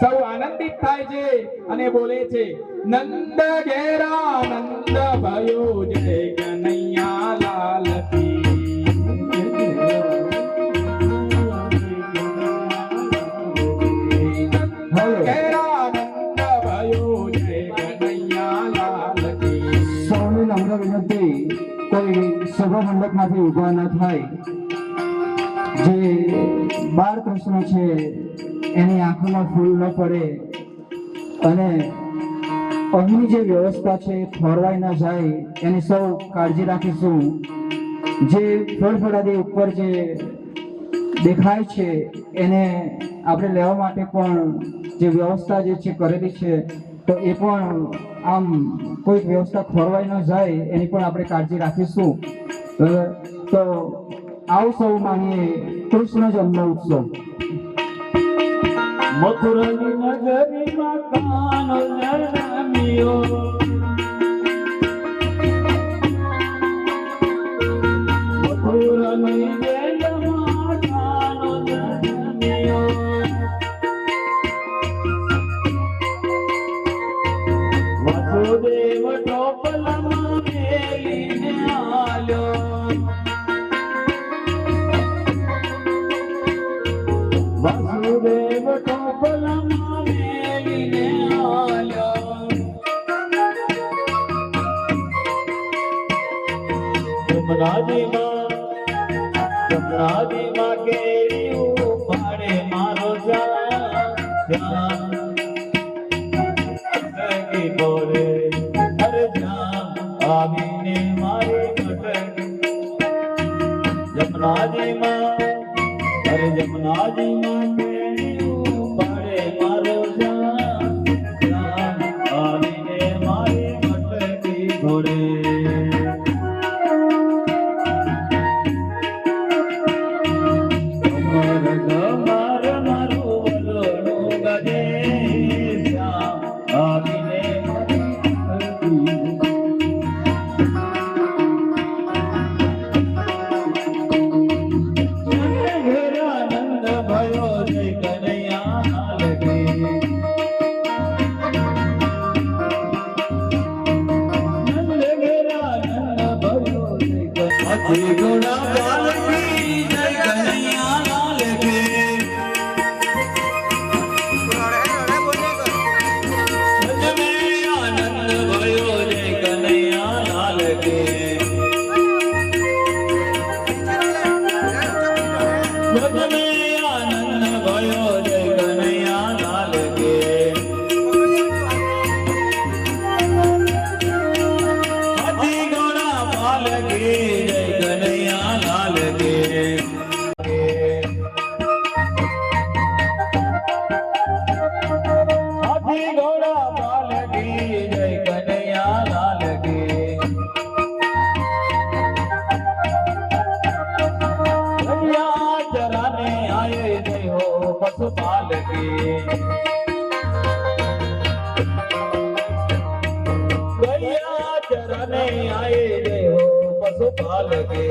સૌ આનંદિત થાય છે અને બોલે છે નંદ ઘેરા નંદ ભયો જય કનૈયા લાલ કી. કોઈ સભા મંડપમાંથી ઉભા ન થાય. જે બાળકૃષ્ણ છે એની આંખોમાં ફૂલ ન પડે અને અહીંની જે વ્યવસ્થા છે ખોરવાઈ ન જાય એની સૌ કાળજી રાખીશું. જે ફળફળાદી ઉપર જે દેખાય છે એને આપણે લેવા માટે પણ જે વ્યવસ્થા જે છે કરેલી છે, તો એ પણ આમ કોઈક વ્યવસ્થા ખોરવાઈ ન જાય એની પણ આપણે કાળજી રાખીશું. તો આવું સૌ માનીએ કૃષ્ણ જન્મ ઉત્સવ. મથુરાની નગરીમાં કાનો જન્મ્યો, મથુરાની જેલમાં કાનો જન્મ્યો. વાસુદેવ ટોપલામાં મેલીને આલ્યો, વાસુદેવ ટોપલામાં મેલીને આલ્યો. જમનાજીમાં કેળિયું પાડે મારો શ્યામ, મટકી બોલે અરે શ્યામ આવીને મારી મટકી. જમનાજીમાં કેળિયું પાડે મારો શ્યામ, આવીને મારી મટકી બોલે. पशुपाल के गैया चराने आए जय हो पशुपाल के,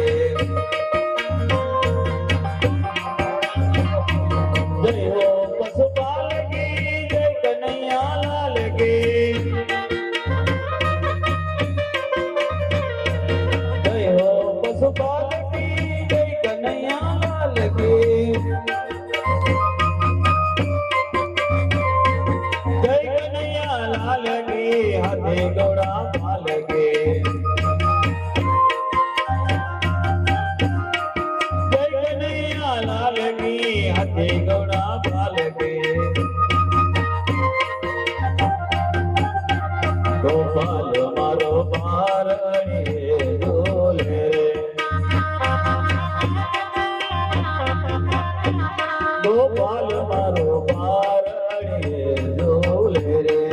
जय हो पशुपाल की जय कन्हैया लाल के, जय हो पशुपाल की जय कन्हैया लाल के, हाथी गौड़ा पाल के, जय कन्हैया लाल की हाथी गौड़ा पाल के, गोपाल मारो बारणी झूले रे, गोपाल मारो बारणी झूले रे,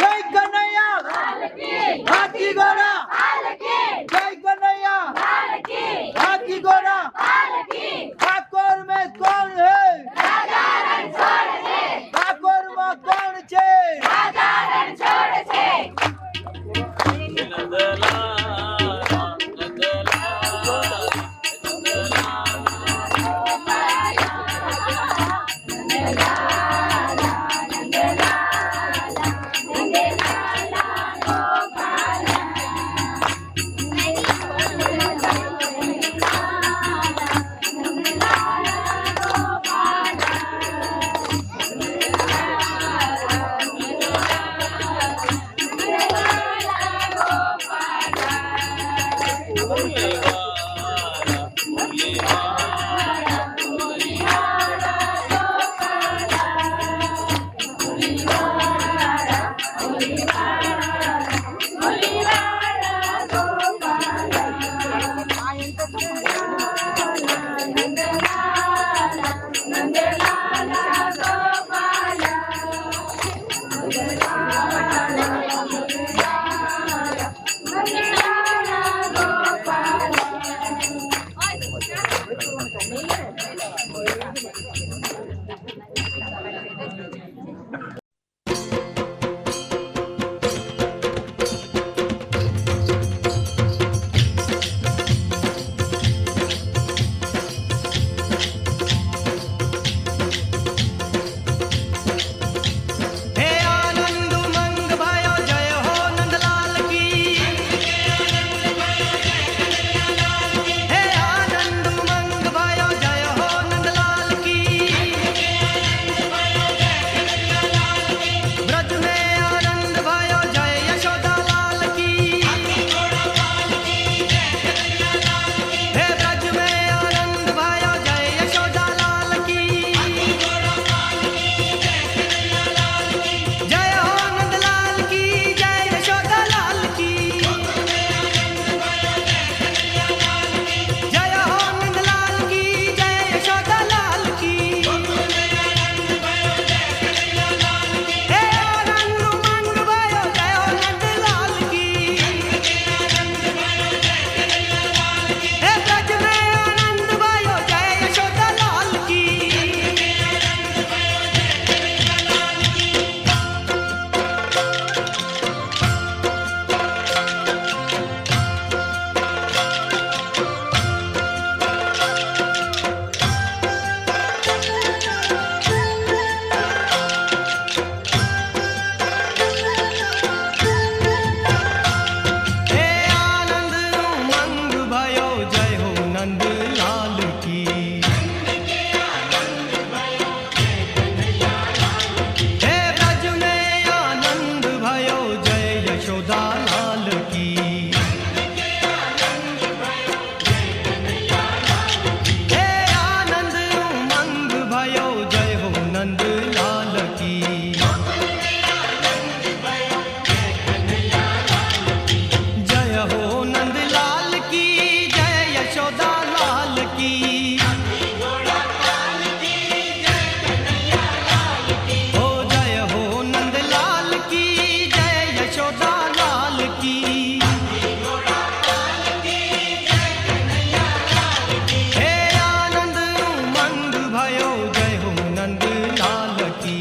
जय कन्हैया हाथी घोड़ा, जय कन्हैया हाथी घोड़ा, ठाकुर में कौन है, ठाकुर में कौन छे, हे आनंद उमंग भयो जय हो नंदलाल की। हे आनंद उमंग भयो जय हो नंदलाल की। ब्रज में आनंद भयो जय यशोदा लाल की। हे ब्रज में आनंद भयो जय यशोदा लाल की। जय हो नंदलाल की जय यशोदा लाल की। जय हो नंदलाल की जय यशोदा लाल की। हे आनंद उमंग भयो जय हो नंदलाल की। हे ब्रज में आनंद भयो जय यशोदा लाल की। हे आनंद उमंग भयो जय हो नंदलाल की। हे ब्रज में आनंद भयो जय यशोदा लाल की। हे आनंद उमंग भयो जय हो नंदलाल की। जय हो नंदलाल की जय यशोदा लाल की। ओ जय हो नंदलाल की जय यशोदा लाल की। हे आनंद उमंग भयो जय हो नंदलाल की।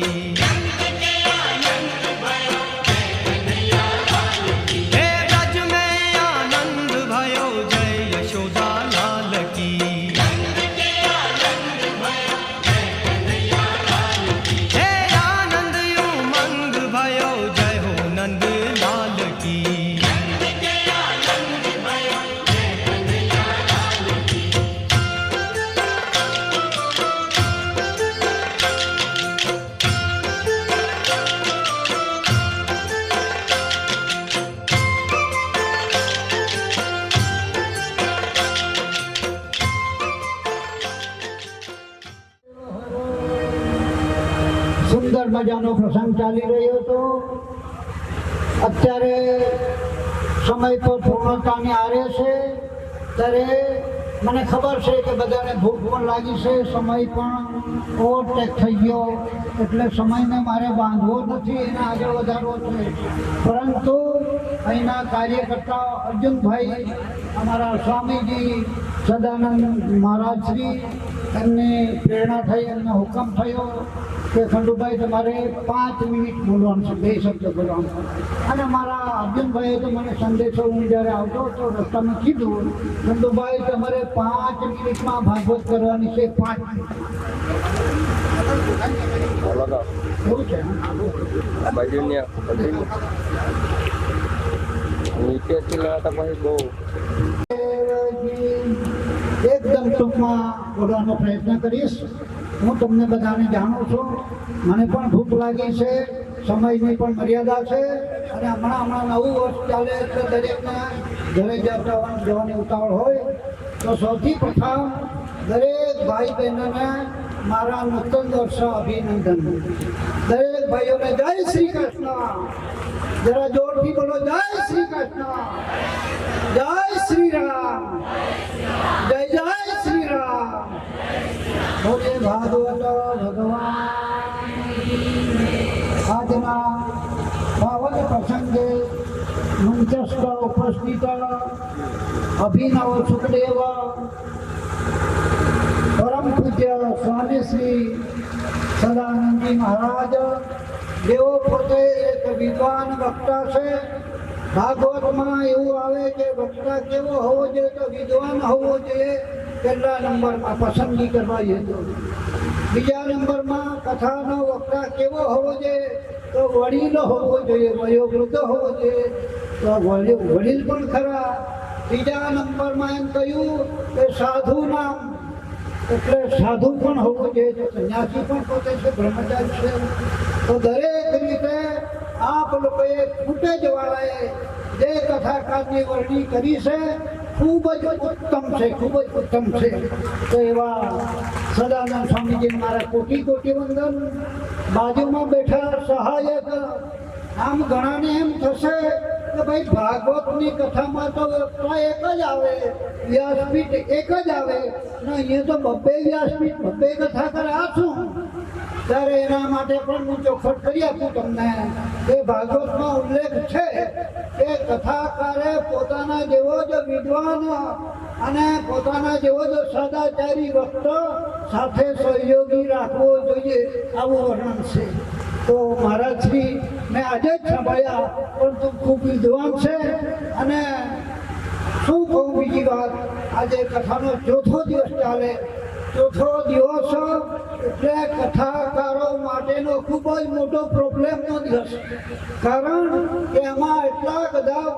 हे ब्रज में आनंद भयो जय यशोदा लाल की। हे आनंद उमंग भयो जय हो नंदलाल की। સુંદર મજાનો પ્રસંગ ચાલી રહ્યો હતો. અત્યારે સમય તો પૂર્ણતાને આરે છે, ત્યારે મને ખબર છે કે બધાને ભૂખ પણ લાગી છે, સમય પણ ઓવરટેક થઈ ગયો, એટલે સમયને મારે બાંધવો નથી, એને આગળ વધારવો છે. પરંતુ અહીંના કાર્યકર્તા અર્જુનભાઈ, અમારા સ્વામીજી સદાનંદ મહારાજશ્રી, એમની પ્રેરણા થઈ, એમને હુકમ થયો કે ખંડુભાઈ તમારે 5 મિનિટ બોલવાનું છે, 2 શબ્દ બોલવાનું છે. અને મારા અર્જુનભાઈએ તો મને સંદેશો, હું જ્યારે આવતો હતો રસ્તામાં કીધું, ખંડુભાઈ તમારે 5 મિનિટમાં ભાગવત કરવાની છે, 5 મિનિટ. એવું છે એકદમ ટૂંકમાં બોલવાનો પ્રયત્ન કરીશ. હું તમને બધાને જાણું છું, મને પણ ભૂખ લાગી છે, સમયની પણ મર્યાદા છે, અને હમણાં નવું વર્ષ ચાલે એટલે દરેકને ઘરે જવાની ઉતાવળ હોય. તો સૌથી પ્રથમ દરેક ભાઈ બહેનોને મારા નૂતન વર્ષ અભિનંદન. દરેક ભાઈઓને જય શ્રી કૃષ્ણ. જરા જોરથી બોલો, જય શ્રી કૃષ્ણ, જય શ્રી રામ, જય જય શ્રી રામ. બોલે ભાગવત ભગવાન. આજના પાવન પ્રસંગે મંચસ્થ ઉપસ્થિત અભિનવ સુખદેવ સ્વામી શ્રી સદાનંદજી મહારાજ જેઓ પોતે એક વિદ્વાન વક્તા છે. ભાગવતમાં એવું આવે કે વક્તા કેવો હોવો જોઈએ તો વિદ્વાન હોવો જોઈએ, પહેલા નંબરમાં પસંદગી કરવા જોઈએ. બીજા નંબરમાં કથાનો વક્તા કેવો હોવો જોઈએ તો વડીલ હોવો જોઈએ, વયોવૃદ્ધ હોવો જોઈએ, તો વડીલ પણ ખરા. ત્રીજા નંબરમાં એમ કહ્યું કે સાધુ નામ એટલે સાધુ પણ હોવું જોઈએ, તો સંન્યાસી પણ પોતે છે, બ્રહ્મચારી છે. તો દરેક રીતે આપ લોકોએ ફૂટેજવાળાએ જે કથાકારની વરણી કરી છે ખૂબ જ ઉત્તમ છે, ખૂબ જ ઉત્તમ છે. તો એવા સદાનંદ સ્વામીજી મારા કોટી કોટી વંદન. બાજુમાં બેઠા સહાયક, આમ ઘણાને એમ થશે કે ભાઈ ભાગવતની કથામાં તો વક્તા એક જ આવે, વ્યાસપીઠ એક જ આવે ને અહીંયા તો બબ્બે વ્યાસપીઠ બબ્બે કથા કરે. આ શું? ત્યારે એના માટે પણ હું ચોખવટ કરી આપું તમને કે ભાગવતમાં ઉલ્લેખ છે કે કથાકારે પોતાના જેવો જ વિદ્વાન અને પોતાના જેવો જ સદાચારી વક્તા સાથે સહયોગી રાખવો જોઈએ, આવું વર્ણન છે. તો મહારાજશ્રી મેં આજે જ સાંભળ્યા, પરંતુ ખૂબ વિદ્વાન છે. અને શું કહું બીજી વાત, આજે કથાનો ચોથો દિવસ ચાલે. ચોથો દિવસ એટલે કથાકારો માટેનો ખૂબ જ મોટો પ્રોબ્લેમનો દિવસ, કારણ કે એમાં એટલા બધા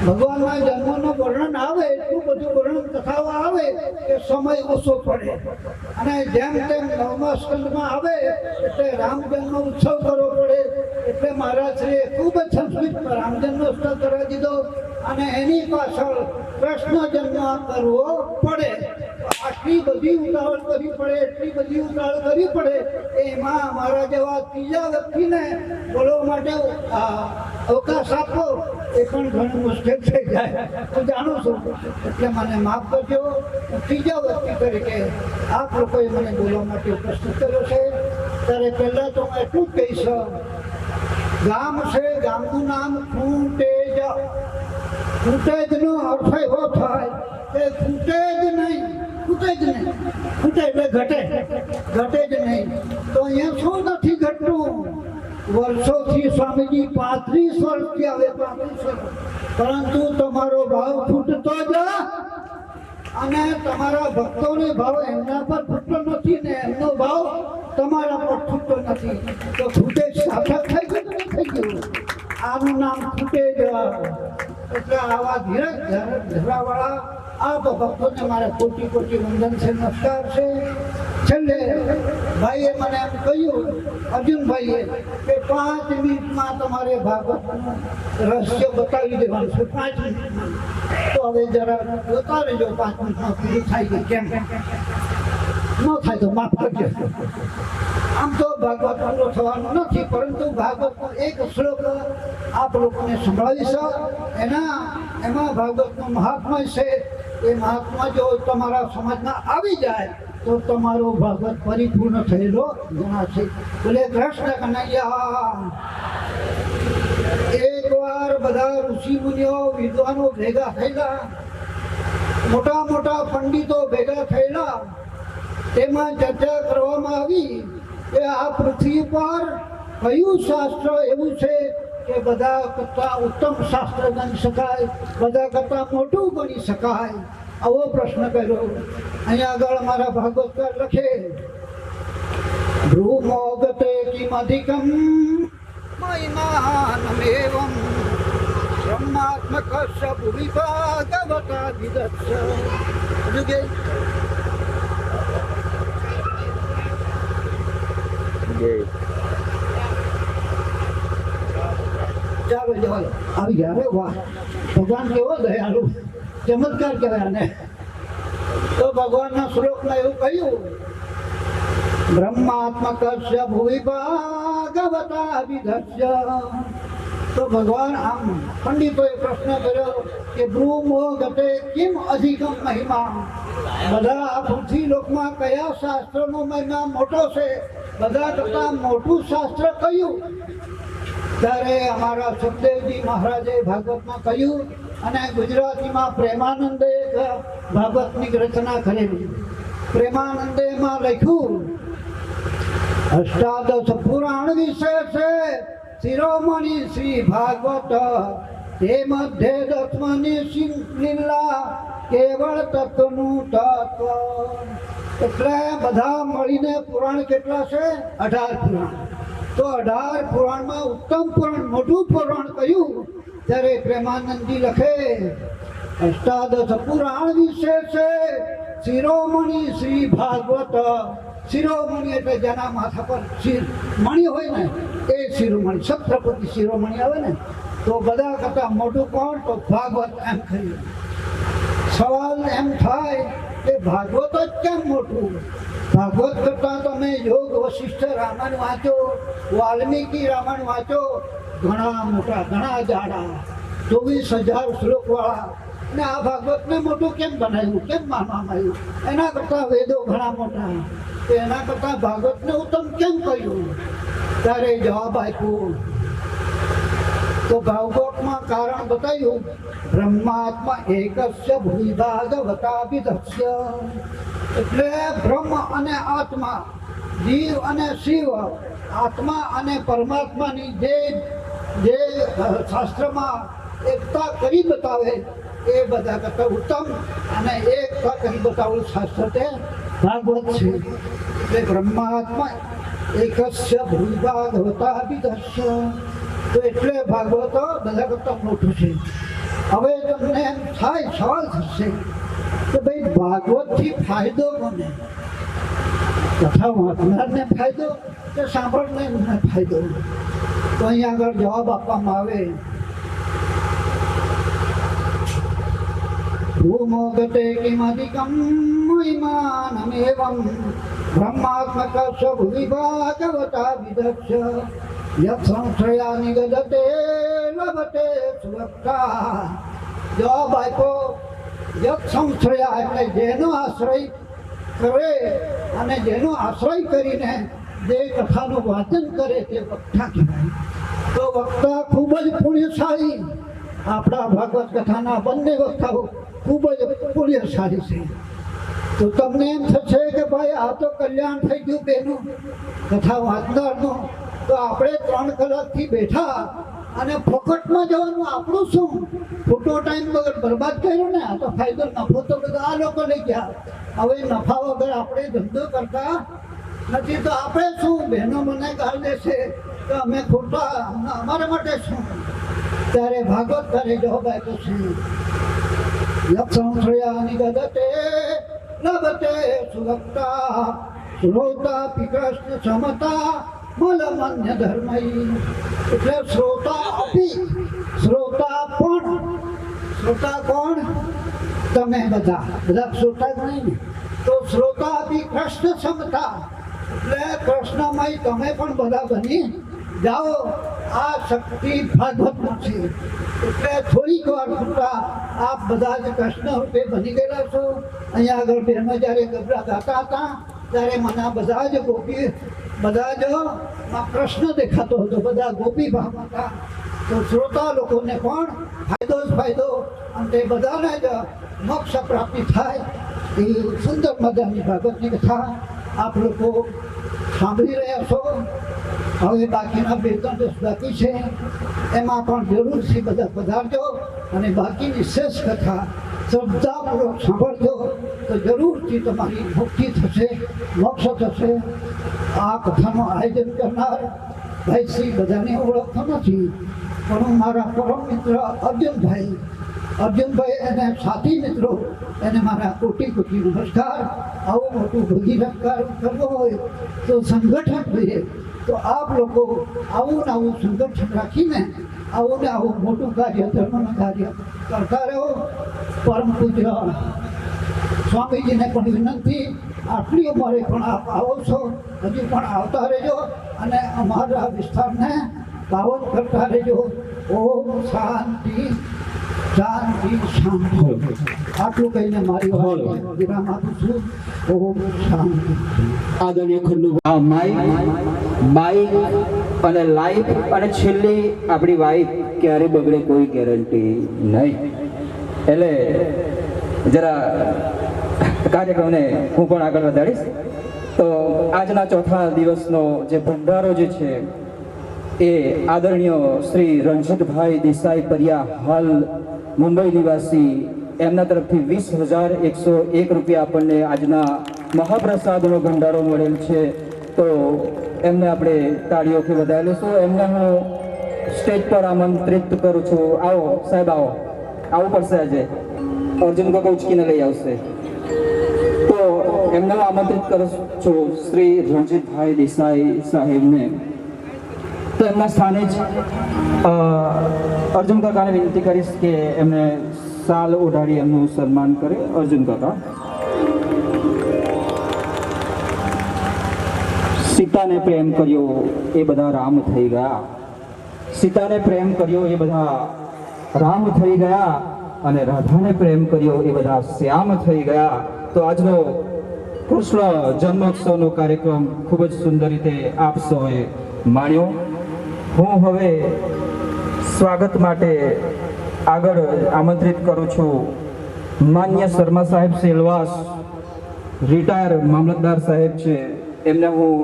ભગવાનના જન્મનું વર્ણન આવે, એટલું બધું વર્ણન કથાઓ આવે કે સમય ઓછો પડે. અને જેમ તેમ નવમા સ્કંદમાં આવે એટલે રામ જન્મ ઉત્સવ કરવો પડે, એટલે મહારાજશ્રીએ ખૂબ જ સંસ્કૃત રામ જન્મોત્સવ કરાવી દીધો અને એની પાછળ કૃષ્ણ જન્મ કરવો પડે. આટલી બધી ઉતાવળ કરવી પડે, એટલી બધી ઉતાવળ કરવી પડે, એમાં મારા જેવા ત્રીજા વ્યક્તિને બોલવા માટે અવકાશ આપો એ પણ ઘણું મુશ્કેલ થઈ જાય, હું જાણું છું. એટલે મને માફ કરજો. ત્રીજા વ્યક્તિ તરીકે આપ લોકોએ મને બોલવા માટે ઉપસ્થિત કર્યો છે. ત્યારે પહેલાં તો હું એટલું જ કહીશ, ગામ છે, ગામનું નામ ફૂટેજ. ફૂટેજનો અર્થ એવો થાય કે ફૂટે જ નહીં, ફૂટે જ નહીં, ફૂટે એટલે ઘટે, ઘટે જ નહીં. તો અહીંયા શું નથી ઘટતું? વર્ષોથી સ્વામીજી 35 વર્ષથી આવે, 35 વર્ષ, પરંતુ તમારો ભાવ ફૂટતો જ અને તમારા ભક્તોનો ભાવ એમના પર ફૂટતો નથી ને એમનો ભાવ તમારા પર ફૂટતો નથી. તો ફૂટે સાર્થક થઈ ગયું, થઈ ગયું. આનું નામ ફૂટે જ. એટલે આવા ધીરજવાળા આપ ભક્તોને મારા કોટી કોટી વંદન છે, નમસ્કાર છે. છેલ્લે ભાઈએ મને એમ કહ્યું, અર્જુનભાઈએ, કે 5 મિનિટમાં તમારે ભાગવતનું રહસ્ય બતાવી દેવાનું છે, 5 મિનિટમાં. તો હવે જરા જોતા રહેજો, 5 મિનિટમાં પૂરું થાય કે કેમ. ન થાય તો માફ કરજો. આમ તો ભાગવત પૂરો થવાનો નથી, પરંતુ ભાગવતનો એક શ્લોક આપ લોકોને સંભળાવીશ. એમાં ભાગવતનું મહાત્મા છે. એ મહાત્મા જો તમારા સમાજમાં આવી જાય તો તમારો ભાગવત પરિપૂર્ણ થયેલો ગણાશે. બોલે કૃષ્ણ કનૈયા. એકવાર બધા ઋષિ મુનિઓ વિદ્વાનો ભેગા થયેલા, મોટા મોટા પંડિતો ભેગા થયેલા. તેમાં ચર્ચા કરવામાં આવી કે આ પૃથ્વી પર કયું શાસ્ત્ર એવું છે કે બધા કરતાં ઉત્તમ શાસ્ત્ર ગણી શકાય, બધા કરતાં મોટું ગણી શકાય? આવો પ્રશ્ન કર્યો. અહીંયા આગળ મારા ભાગવતકાર લખે, ભ્રૂમોગતે કિમધિકમ મહિમાનમેવમ બ્રહ્માત્મકસ્ય ભુવિ ભાગવતા વિદસ્ય. જુગે ચાલો જવાલો આવી ગયા. અરે વાહ, ભગવાન કેવો દયાળુ, ચમત્કાર કહેવાય ને. તો ભગવાનના શ્લોકમાં એવું કહ્યું, બ્રહ્માત્મકસ્ય ભુવિ ભાગવતા વિદસ્ય. તો ભગવાન આમ પંડિતોએ પ્રશ્ન કર્યો કે ભ્રૂમો ગતે કિમ અધિકમ મહિમા. બધા આ પૃથ્વી લોકમાં કયા શાસ્ત્રનો મહિમા મોટો છે? બધા કરતાં મોટું શાસ્ત્ર કયું? ત્યારે અમારા સુખદેવજી મહારાજે ભાગવતમાં કહ્યું અને ગુજરાતીમાં પ્રેમાનંદે ભાગવતની રચના કરેલી. પ્રેમાનંદેમાં લખ્યું અષ્ટાદશ પુરાણ વિશે છે શિરોમણી શ્રી ભાગવત તે મધ્ય દસમની લીલા કેવળ તત્વનું તત્વ. એટલે બધા મળીને પુરાણ કેટલા છે? 18 પુરાણ. તો 18 પુરાણમાં ઉત્તમ પુરાણ, મોટું પુરાણ કયું? ત્યારે પ્રેમાનંદજી લખે અષ્ટાદશ પુરાણ વિશે છે શિરોમણી શ્રી ભાગવત. શિરોમણી એટલે જેના માથા પર શિર મણી હોય ને એ શિરોમણી, છત્રપતિ શિરોમણી આવે ને. તો બધા કરતા મોટું કોણ? તો ભાગવત. એમ કહ્યું. સવાલ એમ થાય કે ભાગવત જ કેમ મોટું? ભાગવત કરતા તમે યોગ વશિષ્ઠ રામાયણ વાંચો, વાલ્મીકી રામાયણ વાંચો, ઘણા મોટા, ઘણા જાડા, 24,000 શ્લોકવાળા. ને આ ભાગવતને મોટું કેમ બનાવ્યું, કેમ માનવામાં આવ્યું? એના કરતાં વેદો ઘણા મોટા, તો એના કરતાં ભાગવતને ઉત્તમ કેમ કહ્યું? ત્યારે જવાબ આપ્યો. તો ભાગવતમાં કારણ બતાવ્યું બ્રહ્માત્મા એકસ્ય ભૂવિભાગવતાભિધસ્ય. એટલે બ્રહ્મ અને આત્મા, જીવ અને શિવ, આત્મા અને પરમાત્માની જે શાસ્ત્રમાં એકતા કરી બતાવે એ બધા કરતાં ઉત્તમ અને એકતા કરી બતાવેલું શાસ્ત્ર તે ભાગવત છે. એટલે બ્રહ્માત્મા એકસ્ય ભૂવિભાગવતાભિધસ્ય. તો એટલે ભાગવત બધા કરતાં મોટું છે. હવે તમને એમ થાય, સવાલ થશે કે ભાઈ ભાગવતથી ફાયદો કોને? કથા વાંચનારને ફાયદો કે સાંભળનારને ફાયદો? તો અહીંયા આગળ જવાબ આપવામાં આવે ભૂમોગતે કિમધિકમ મહિમાનમેવં બ્રહ્માત્મકસ્ય ભૂવિભાગવતાભિધસ્ય યત સંશ્રયા નિગદતે લભતે સુરક્ષા. જવાબ આપ્યો યત સંશ્રયા એટલે જેનો આશ્રય કરે અને જેનો આશ્રય કરીને જે કથાનું વાંચન કરે તે વક્તા કહેવાય. તો વક્તા ખૂબ જ પુણ્યશાળી. આપણા ભાગવત કથાના બંને વક્તાઓ ખૂબ જ પુણ્યશાળી છે. તો તમને એમ થશે કે ભાઈ આ તો કલ્યાણ થઈ ગયું બેનું, કથા વાંચનારનું. તો આપણે 3 કલાકથી બેઠા અને ફોકટમાં જવાનું આપણું શું? ખોટો ટાઈમ વગર બરબાદ કર્યો ને. આ તો ફાયદો, નફો તો બધા આ લોકો લઈ ગયા. હવે નફા વગર આપણે ધંધો કરતા નથી. તો આપણે શું? બહેનો મને ગાળ દેશે તો અમે ખોટા, અમારા માટે શું? ત્યારે ભાગવત કરે જવાબ આપ્યો છે યક્ષંશ્રયા નિગદતે લભતે સુરક્ષા શ્રોતા પિકૃષ્ણ સમતા મલમન્ય ધર્મઈ. એટલે શ્રોતા અપી, શ્રોતા પણ. શ્રોતા કોણ? તમે બધા શ્રોતા ગણાય ને. તો શ્રોતા અપી કૃષ્ણ સમતા એટલે કૃષ્ણમય તમે પણ બધા બની જાઓ. આ શક્તિ ભાગવતમાં છે. એટલે થોડીક વાર પૂરતા આપ બધા જ કૃષ્ણ રૂપે બની ગયેલા છો. અહીંયા આગળ બહેનો જ્યારે ગભરા ગાતા હતા ત્યારે મને બધા જ ગોપી, બધા જ કૃષ્ણ દેખાતો હતો, બધા ગોપી ભાવ હતા. તો શ્રોતા લોકોને પણ ફાયદો જ ફાયદો, અને તે બધાને જ મોક્ષ પ્રાપ્તિ થાય એ સુંદર મજાની ભાગવતની કથા આપ લોકો સાંભળી રહ્યા છો. હવે બાકીના 2-3 દિવસ બાકી છે, એમાં પણ જરૂરથી બધા પધારજો અને બાકીની શેષ કથા શ્રદ્ધાપૂર્વક સાંભળજો તો જરૂરથી તમારી મુક્તિ થશે, મોક્ષ થશે. આ કથાનું આયોજન કરનાર ભાઈ શ્રી બધાને ઓળખતો નથી, પણ મારા પરમ મિત્ર અર્જુનભાઈ અને સાથી મિત્રો એને મારા કોટી કોટી નમસ્કાર. આવું મોટું ભગીરથ કાર્ય કરવો હોય તો સંગઠન જોઈએ. તો આપ લોકો આવું ને આવું સંગઠન રાખીને આવું ને આવું મોટું કાર્ય, ધર્મનું કાર્ય કરતા રહો. પરમ પૂજ્ય સ્વામીજીને પણ વિનંતી, આટલી ઉંમરે પણ આપ આવો છો, હજુ પણ આવતા રહેજો અને અમારા વિસ્તારને પાવન કરતા રહેજો. ઓમ શાંતિ શાંતિ શાંતિ. આટલું કહીને મારી વાત વિરામ આપું છું. ઓમ શાંતિ. આદરણીય ખંડુ માઇક અને લાઈફ અને છેલ્લી આપણી વાઈફ ક્યારે બગડે કોઈ ગેરંટી નહીં. એટલે જરા કાર્યક્રમને હું પણ આગળ વધારીશ. તો આજના ચોથા દિવસનો જે ભંડારો જે છે એ આદરણીય શ્રી રણજીતભાઈ દેસાઈ પરિયા, હાલ મુંબઈ નિવાસી, એમના તરફથી 20,101 રૂપિયા આપણને આજના મહાપ્રસાદનો ભંડારો મળેલ છે. તો એમને આપણે તાળીઓથી વધાવી લઈશું. એમને હું સ્ટેજ પર આમંત્રિત કરું છું. આવો સાહેબ, આવું પડશે. આજે અર્જુન કાકા ઉચકીને લઈ આવશે. તો એમને હું આમંત્રિત કરું છું શ્રી રણજીતભાઈ દેસાઈ સાહેબને. તો એમના સ્થાને જ અર્જુન કાકાને વિનંતી કરીશ કે એમને શાલ ઓઢાડી એમનું સન્માન કરે. અર્જુન કાકા. સીતાને પ્રેમ કર્યો એ બધા રામ થઈ ગયા. સીતાને પ્રેમ કર્યો એ બધા રામ થઈ ગયા, અને રાધાને પ્રેમ કર્યો એ બધા શ્યામ થઈ ગયા. તો આજનો કૃષ્ણ જન્મોત્સવનો કાર્યક્રમ ખૂબ જ સુંદર રીતે આપ સૌએ માણ્યો. હું હવે સ્વાગત માટે આગળ આમંત્રિત કરું છું માન્ય શર્મા સાહેબ સેલવાસ, રિટાયર મામલતદાર સાહેબ છે, એમને હું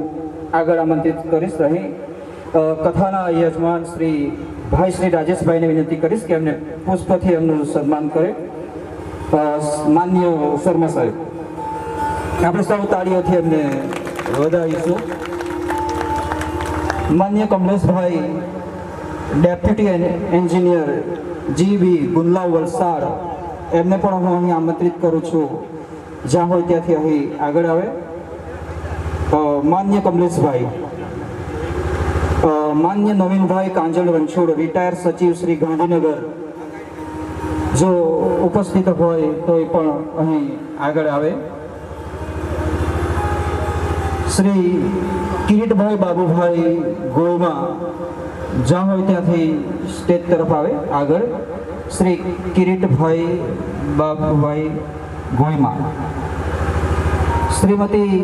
આગળ આમંત્રિત કરીશ. અહીં કથાના યજમાન શ્રી રાજેશભાઈને વિનંતી કરીશ કે એમને પુષ્પથી એમનું સન્માન કરે. માન્ય શર્મા સાહેબ, આપણે સૌ તાળીઓથી એમને વધાવીશું. માન્ય Kamleshbhai, deputy engineer GB Gundlav Valsad, એમને પણ હું અહીં આમંત્રિત કરું છું. જ્યાં હોય ત્યાંથી અહીં આગળ આવે. માન્ય કમલેશભાઈ. માન્ય નવીનભાઈ કાંજલ રણછોડ, રિટાયર સચિવ શ્રી ગાંધીનગર, જો ઉપસ્થિત હોય તો એ પણ અહીં આગળ આવે. શ્રી કિરીટભાઈ બાબુભાઈ ગોળમાં, જ્યાં હોય ત્યાંથી સ્ટેજ તરફ આવે આગળ. શ્રી કિરીટભાઈ બાબુભાઈ ગોળમાં. શ્રીમતી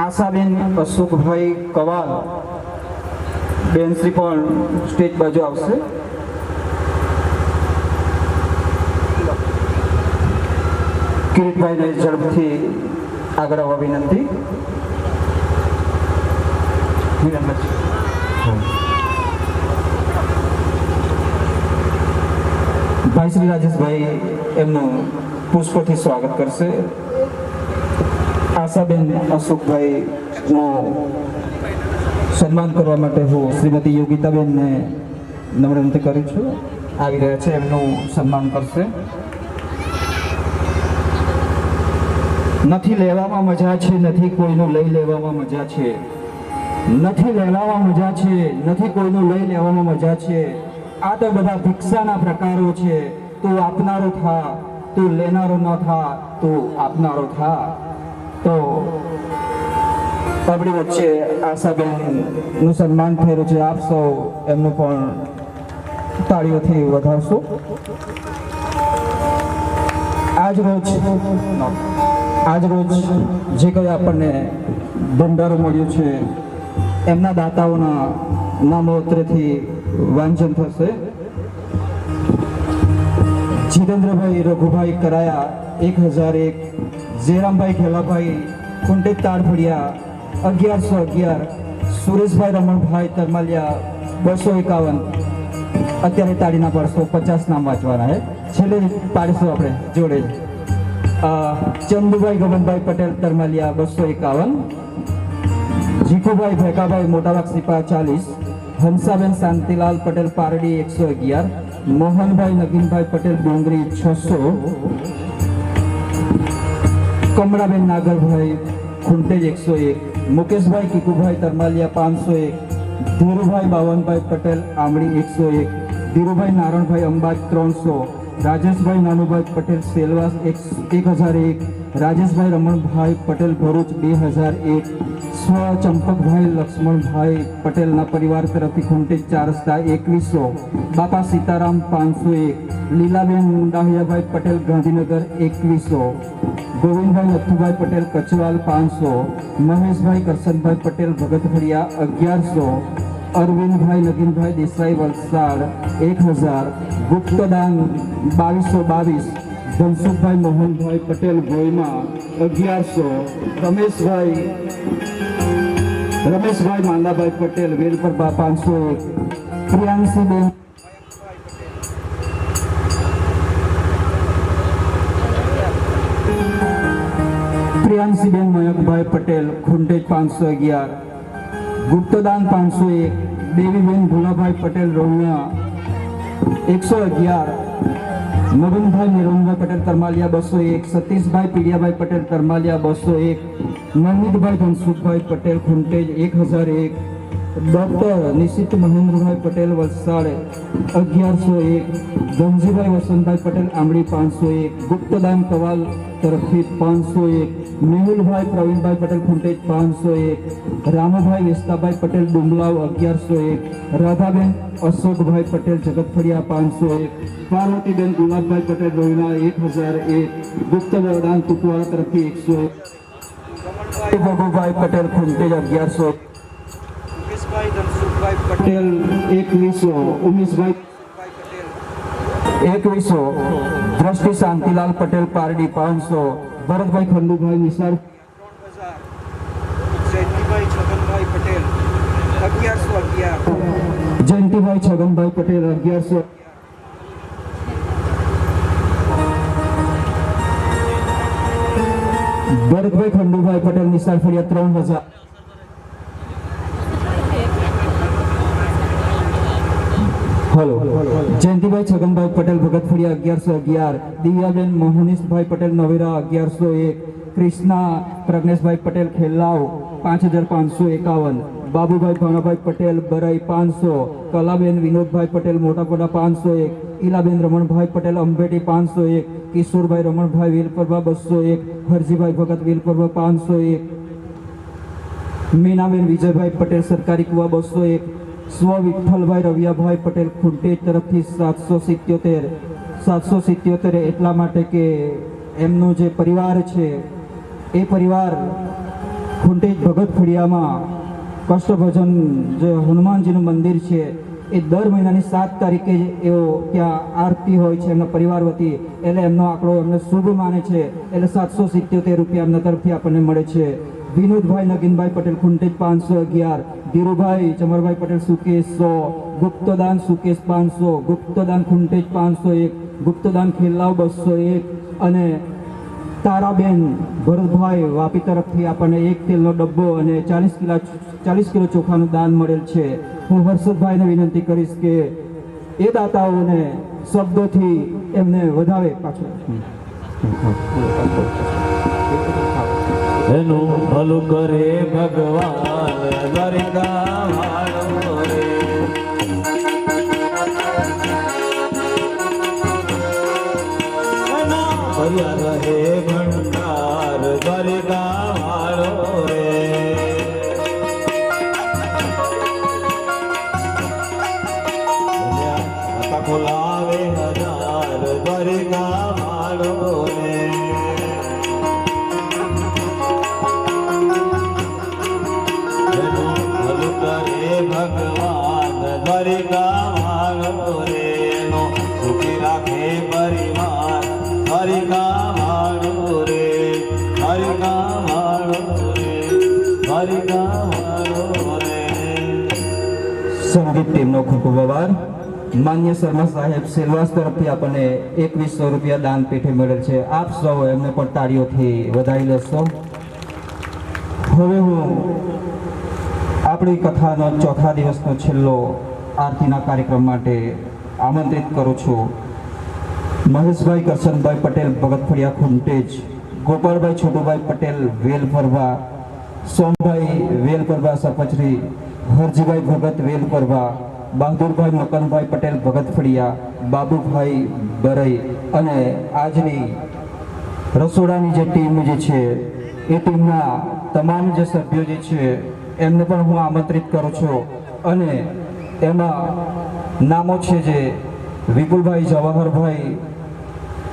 આશાબેન અશોકભાઈ કવાલ બેનશ્રી પણ સ્ટેજ બાજુ આવશે. કિરીટભાઈને ઝડપથી આગળ આવવા વિનંતી. ભાઈ શ્રી રાજેશભાઈ એમનું પુષ્પથી સ્વાગત કરશે. આશાબેન અશોકભાઈનું સન્માન કરવા માટે હું શ્રીમતી યોગિતાબેનને નમ્ર વિનંતી કરું છું. આવી રહ્યા છે, એમનું સન્માન કરશે. નથી લેવામાં મજા છે, નથી કોઈનું લઈ લેવામાં મજા છે. નથી લેવામાં મજા છે, નથી કોઈનું લઈ લેવામાં મજા છે. આ તો બધા ભિક્ષાના પ્રકારો છે. તું આપનારો થા, તું લેનારો ન થા, તું આપનારો થા. તો આપણી વચ્ચે આશાબેનનું સન્માન થયેલું છે. આપ સૌ એમનું પણ તાળીઓથી વધારશો. આજ રોજ જે કંઈ આપણને ભંડારો મળ્યો છે એમના દાતાઓના નામોત્તરેથી વાંચન થશે. જીતેન્દ્રભાઈ રઘુભાઈ કરાયા 1001, જયરામભાઈ ખેલાભાઈ કુંડિત તાળફળિયા 1111, સુરેશભાઈ રમણભાઈ તરમાલિયા 251. અત્યારે તાળીના પાડશો, 50 નામ વાંચવાના હે, છેલ્લે પાડીશું આપણે જોડે. ચંદુભાઈ ગગનભાઈ પટેલ તરમાલિયા 251, જીતુભાઈ ભેકાભાઈ મોટાભાગ સિપા 40, હંસાબેન શાંતિલાલ પટેલ પારડી 111, મોહનભાઈ નગીનભાઈ પટેલ ડોંગરી 600, કમળાબેન નાગરભાઈ ખુંટેજ 101, મુકેશભાઈ કીકુભાઈ તરમાલિયા 501, ધીરુભાઈ બાવનભાઈ પટેલ આમડી 101, ધીરુભાઈ નારણભાઈ અંબાજ 300, રાજેશભાઈ નાનુભાઈ પટેલ સેલવાસ 1001, રાજેશભાઈ રમણભાઈ પટેલ ભરૂચ 2001, સ્વ ચંપકભાઈ લક્ષ્મણભાઈ પટેલના પરિવાર તરફથી ખુંટેજ 4 રસ્તા 2100, બાપા સીતારામ 501, લીલાબેન ડાહિયાભાઈ પટેલ ગાંધીનગર 2100, ગોવિંદભાઈ નથુભાઈ પટેલ કચવાલ 500, મહેશભાઈ કરશનભાઈ પટેલ ભગતફળિયા 1100, અરવિંદભાઈ નગીનભાઈ દેસાઈ વલસાડ 1000, ગુપ્તદાન 2222, ધનસુખભાઈ મોહનભાઈ પટેલ ગોયમાં 1100, રમેશભાઈ માંદાભાઈ પટેલ વેલપરબા 501, પ્રિયાંશીબેન મયંકભાઈ પટેલ ખુંટેજ 511, ગુપ્તદાન 501, દેવીબેન ભોલાભાઈ પટેલ રોહિયા 111, મગનભાઈ નિરંજનભાઈ પટેલ કરમાલિયા 201, સતીશભાઈ પીડિયાભાઈ પટેલ કરમાલિયા 201, નવનીતભાઈ ધનસુખભાઈ પટેલ ખુંટેજ 1001, ડૉક્ટર નિશિત મહેન્દ્રભાઈ પટેલ વલસાડ 1101, ધનજીભાઈ વસંતભાઈ પટેલ આંબળી 501, ગુપ્તદાન કવાલ તરફથી 501, મેહુલભાઈ પ્રવીણભાઈ પટેલ ખુંટેજ 501, રામભાઈ વિસ્તાભાઈ પટેલ ડુંગલાવ 1101, રાધાબેન અશોકભાઈ પટેલ જગતફળિયા 501, પાર્વતીબેન ગુલાબભાઈ પટેલ રોહિણા 1001, ગુપ્તદાન કુકવાડા તરફથી 101, ભગુભાઈ પટેલ ખુંટેજ 1100, પટેલ 2100, ઉમેશભાઈ 2100, દ્રષ્ટિ શાંતિલાલ પટેલ પારડી 500, ભરતભાઈ ખંડુભાઈ નિસાર 3000, જયંતિભાઈ છગનભાઈ પટેલ 1100, ભરતભાઈ ખંડુભાઈ પટેલ નિસાર ફળિયા 3000, હલો જયંતિભાઈ છગનભાઈ પટેલ ભગત ફળિયા 1111, દિવ્યાબેન મોહનીશભાઈ પટેલ નવેરા 1101, કૃષ્ણા પ્રજ્ઞેશભાઈ પટેલ ખેલાવ 5551, બાબુભાઈ ભાણાભાઈ પટેલ બરાઈ 500, કલાબેન વિનોદભાઈ પટેલ મોટાપડા 501, ઈલાબેન રમણભાઈ પટેલ અંબેટી 501, કિશોરભાઈ રમણભાઈ વેલપરબા 201, હરજીભાઈ ભગત વેલપરબા 501, મીનાબેન વિજયભાઈ પટેલ સરકારી કુવા 201, સ્વ વિઠ્ઠલભાઈ રવિયાભાઈ પટેલ ખુંટેજ તરફથી 777 એટલા માટે કે એમનો જે પરિવાર છે એ પરિવાર ખુંટેજ ભગત ફળિયામાં કષ્ટભજન જે હનુમાનજીનું મંદિર છે એ દર મહિનાની 7 તારીખે એઓ ત્યાં આરતી હોય છે એમના પરિવાર વતી, એટલે એમનો આંકડો એમને શુભ માને છે, એટલે 777 રૂપિયા એમના તરફથી આપણને મળે છે. વિનોદભાઈ નગીનભાઈ પટેલ ખુંટેજ 511, ધીરુભાઈ ચમરભાઈ પટેલ સુકેશ 100, ગુપ્તદાન સુકેશ 500, ગુપ્તદાન ખુંટેજ 501, ગુપ્તદાન ખેલાવ 201 અને તારાબેન ભરતભાઈ વાપી તરફથી આપણને 1 તેલનો ડબ્બો અને 40 કિલો ચોખાનું દાન મળેલ છે. હું હર્ષદભાઈને વિનંતી કરીશ કે એ દાતાઓને શબ્દોથી એમને વધાવે પાછળ એનું ભલું કરે ભગવાન દ્વારિકા વાળો રે. એના ભર્યા રહે ભંડાર દ્વારિકા વાળો રે. ખાતા ખોલાવે 1000 દ્વારિકા વાળો રે. ભગવાન દ્વારિકા વાળો રે નો સુખી રાખે પરિવાર દ્વારિકા વાળો રે. દ્વારિકા વાળો રે. દ્વારિકા વાળો રે. સંગીત ટીમનો ખૂબ ખૂબ આભાર. માન્ય શર્મા સાહેબ સેલવાસ તરફથી આપણને 2100 રૂપિયા દાન પેઠે મળેલ છે. આપ સૌ એમને પણ તાળીઓથી વધાવી લેશો. હવે હું આપણી કથાનો ચોથા દિવસનો છેલ્લો આરતીના કાર્યક્રમ માટે આમંત્રિત કરું છું મહેશભાઈ કરશનભાઈ પટેલ ભગત ફળિયા ખુંટેજ, ગોપાલભાઈ છોટુભાઈ પટેલ વેલપરવા, સોમભાઈ વેલપરવા સપચરી, હરજીભાઈ ભગત વેલપરવા, બહાદુરભાઈ મકનભાઈ પટેલ ભગત ફળિયા, બાબુભાઈ બરઈ અને આજની રસોડાની જે ટીમ જે છે એ ટીમના તમામ જે સભ્યો જે છે એમને પણ હું આમંત્રિત કરું છું. અને એમાં નામો છે જે વિપુલભાઈ જવાહરભાઈ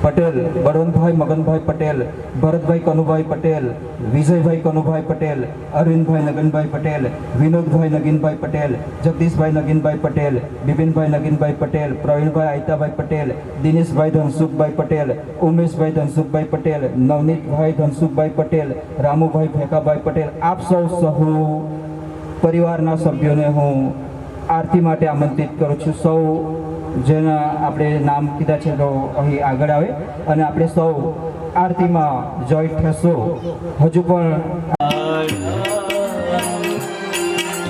પટેલ, બળવંતભાઈ મગનભાઈ પટેલ, ભરતભાઈ કનુભાઈ પટેલ, વિજયભાઈ કનુભાઈ પટેલ, અરવિંદભાઈ નગનભાઈ પટેલ, વિનોદભાઈ નગીનભાઈ પટેલ, જગદીશભાઈ નગીનભાઈ પટેલ, બિપિનભાઈ નગીનભાઈ પટેલ, પ્રવીણભાઈ આયતાભાઈ પટેલ, દિનેશભાઈ ધનસુખભાઈ પટેલ, ઉમેશભાઈ ધનસુખભાઈ પટેલ, નવનીતભાઈ ધનસુખભાઈ પટેલ, રામુભાઈ ભેકાભાઈ પટેલ, આપ સૌ પરિવારના સભ્યોને હું આરતી માટે આમંત્રિત કરું છું. સૌ જેના આપણે નામ કીધા છે તો અહીં આગળ આવે અને આપણે સૌ આરતીમાં જોઈન્ટ થશો. હજુ પણ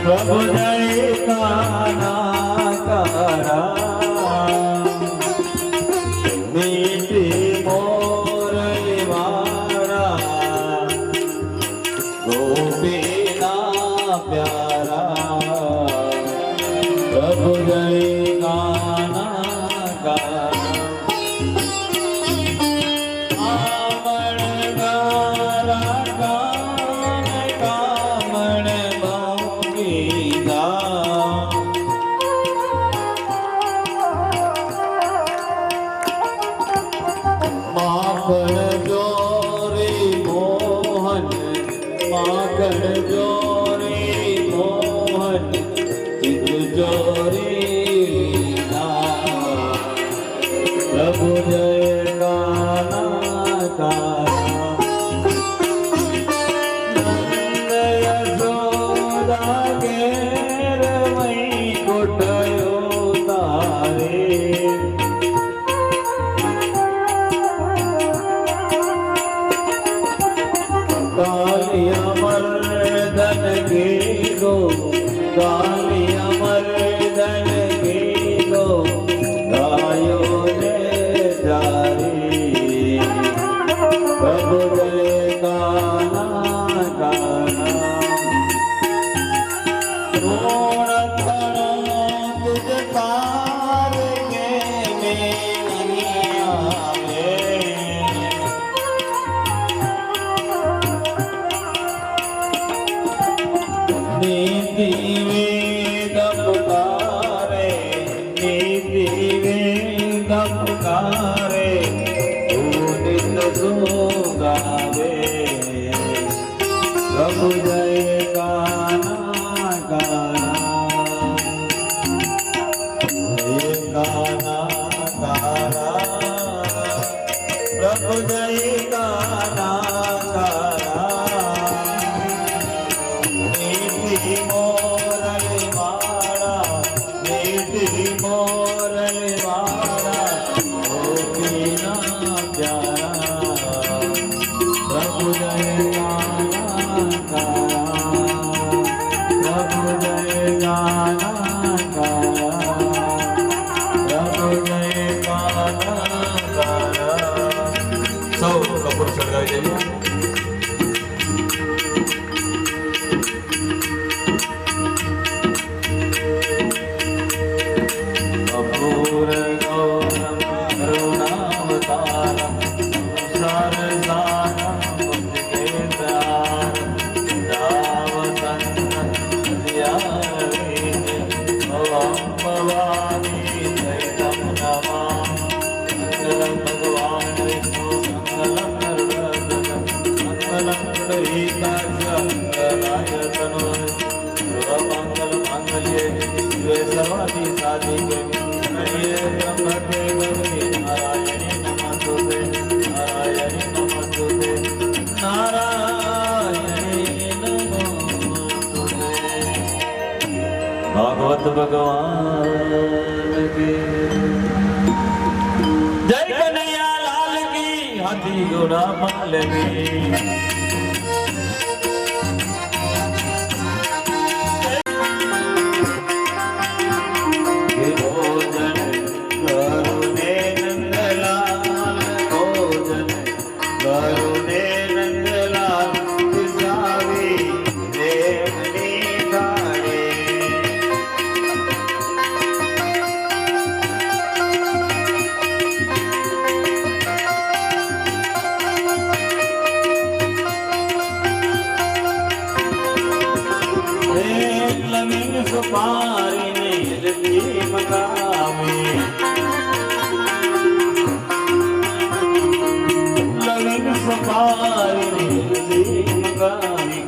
પ્રભુ જય કાના કારા મીઠી મોરલી વાળા ગોપીના પ્યારા પ્રભુ જય કાના કારા માખણ જોરી મોહન માખણ જોરી મોહન ચિત જોરી પ્રભુ જય કાના કારા નંદ યશોદા ઘેર વૈકુંઠયો તારે કાલિયા મર્દન ગીગો કાલિયા મર્દન ગીગો ગાયો ને જારી પ્રભુ જય કાના કાના રોણખણો તુજ પાર કે મેં નહીં આવે નીતિ વેદ પુકારે નીતિ વેદ પુકારે ઉદિત સુગાવે પ્રભુ જય કાના કાના જય કાના કાના પ્રભુ જય કાના કાના નીતિ મોરલી વાળા નીતિ મોરલી વાળા ગોપીના પ્યારા પ્રભુ જય કાના કારા પ્રભુ જય કાના કારા પ્રભુ જય કાના કારા. સૌ કપૂર સળગાવી દઈએ. અપૂર ગૌરમ કરુણાવતારમ સંસારસારમ ભુજગેન્દ્રારમ દાવસન્ન હૃદયારવિંદે ભવં ભવાની દૈતમ નમામિ. મંગલં ભગવાન વિષ્ણુ મંગલં ગરુડધ્વજ મંગલં પુંડરીકાક્ષ મંગલાય તનોહરે સર્વમંગલ માંગલ્યે શિવે સર્વાર્થ સાધિકે ત્ર્યંબકે ગૌરી નારાયણી નમસ્તુતે નારાયણી નમસ્તુતે નારાયણી નમસ્તુતે. ભાગવત ભગવાન કી જય કનૈયા લાલ કી હાથી ઘોડા પાલ કી સુપારીને હિલતી મકામે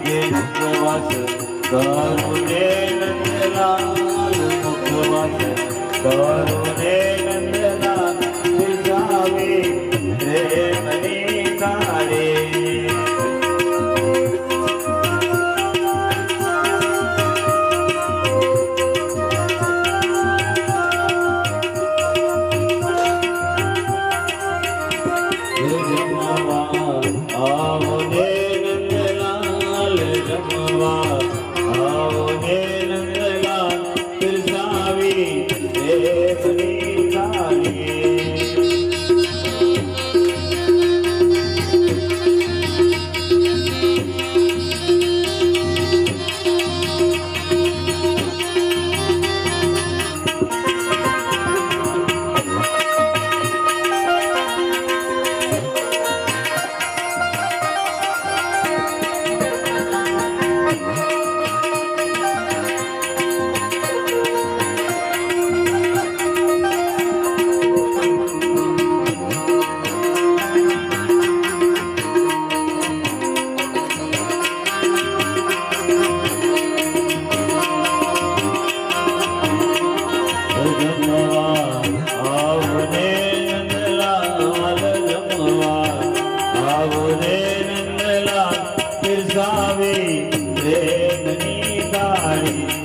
ये मुखवास करुणे नंदलाल मुखवास करुणे नंदलाल दिशावे प्रेमनी काळे प्रेमनी काळे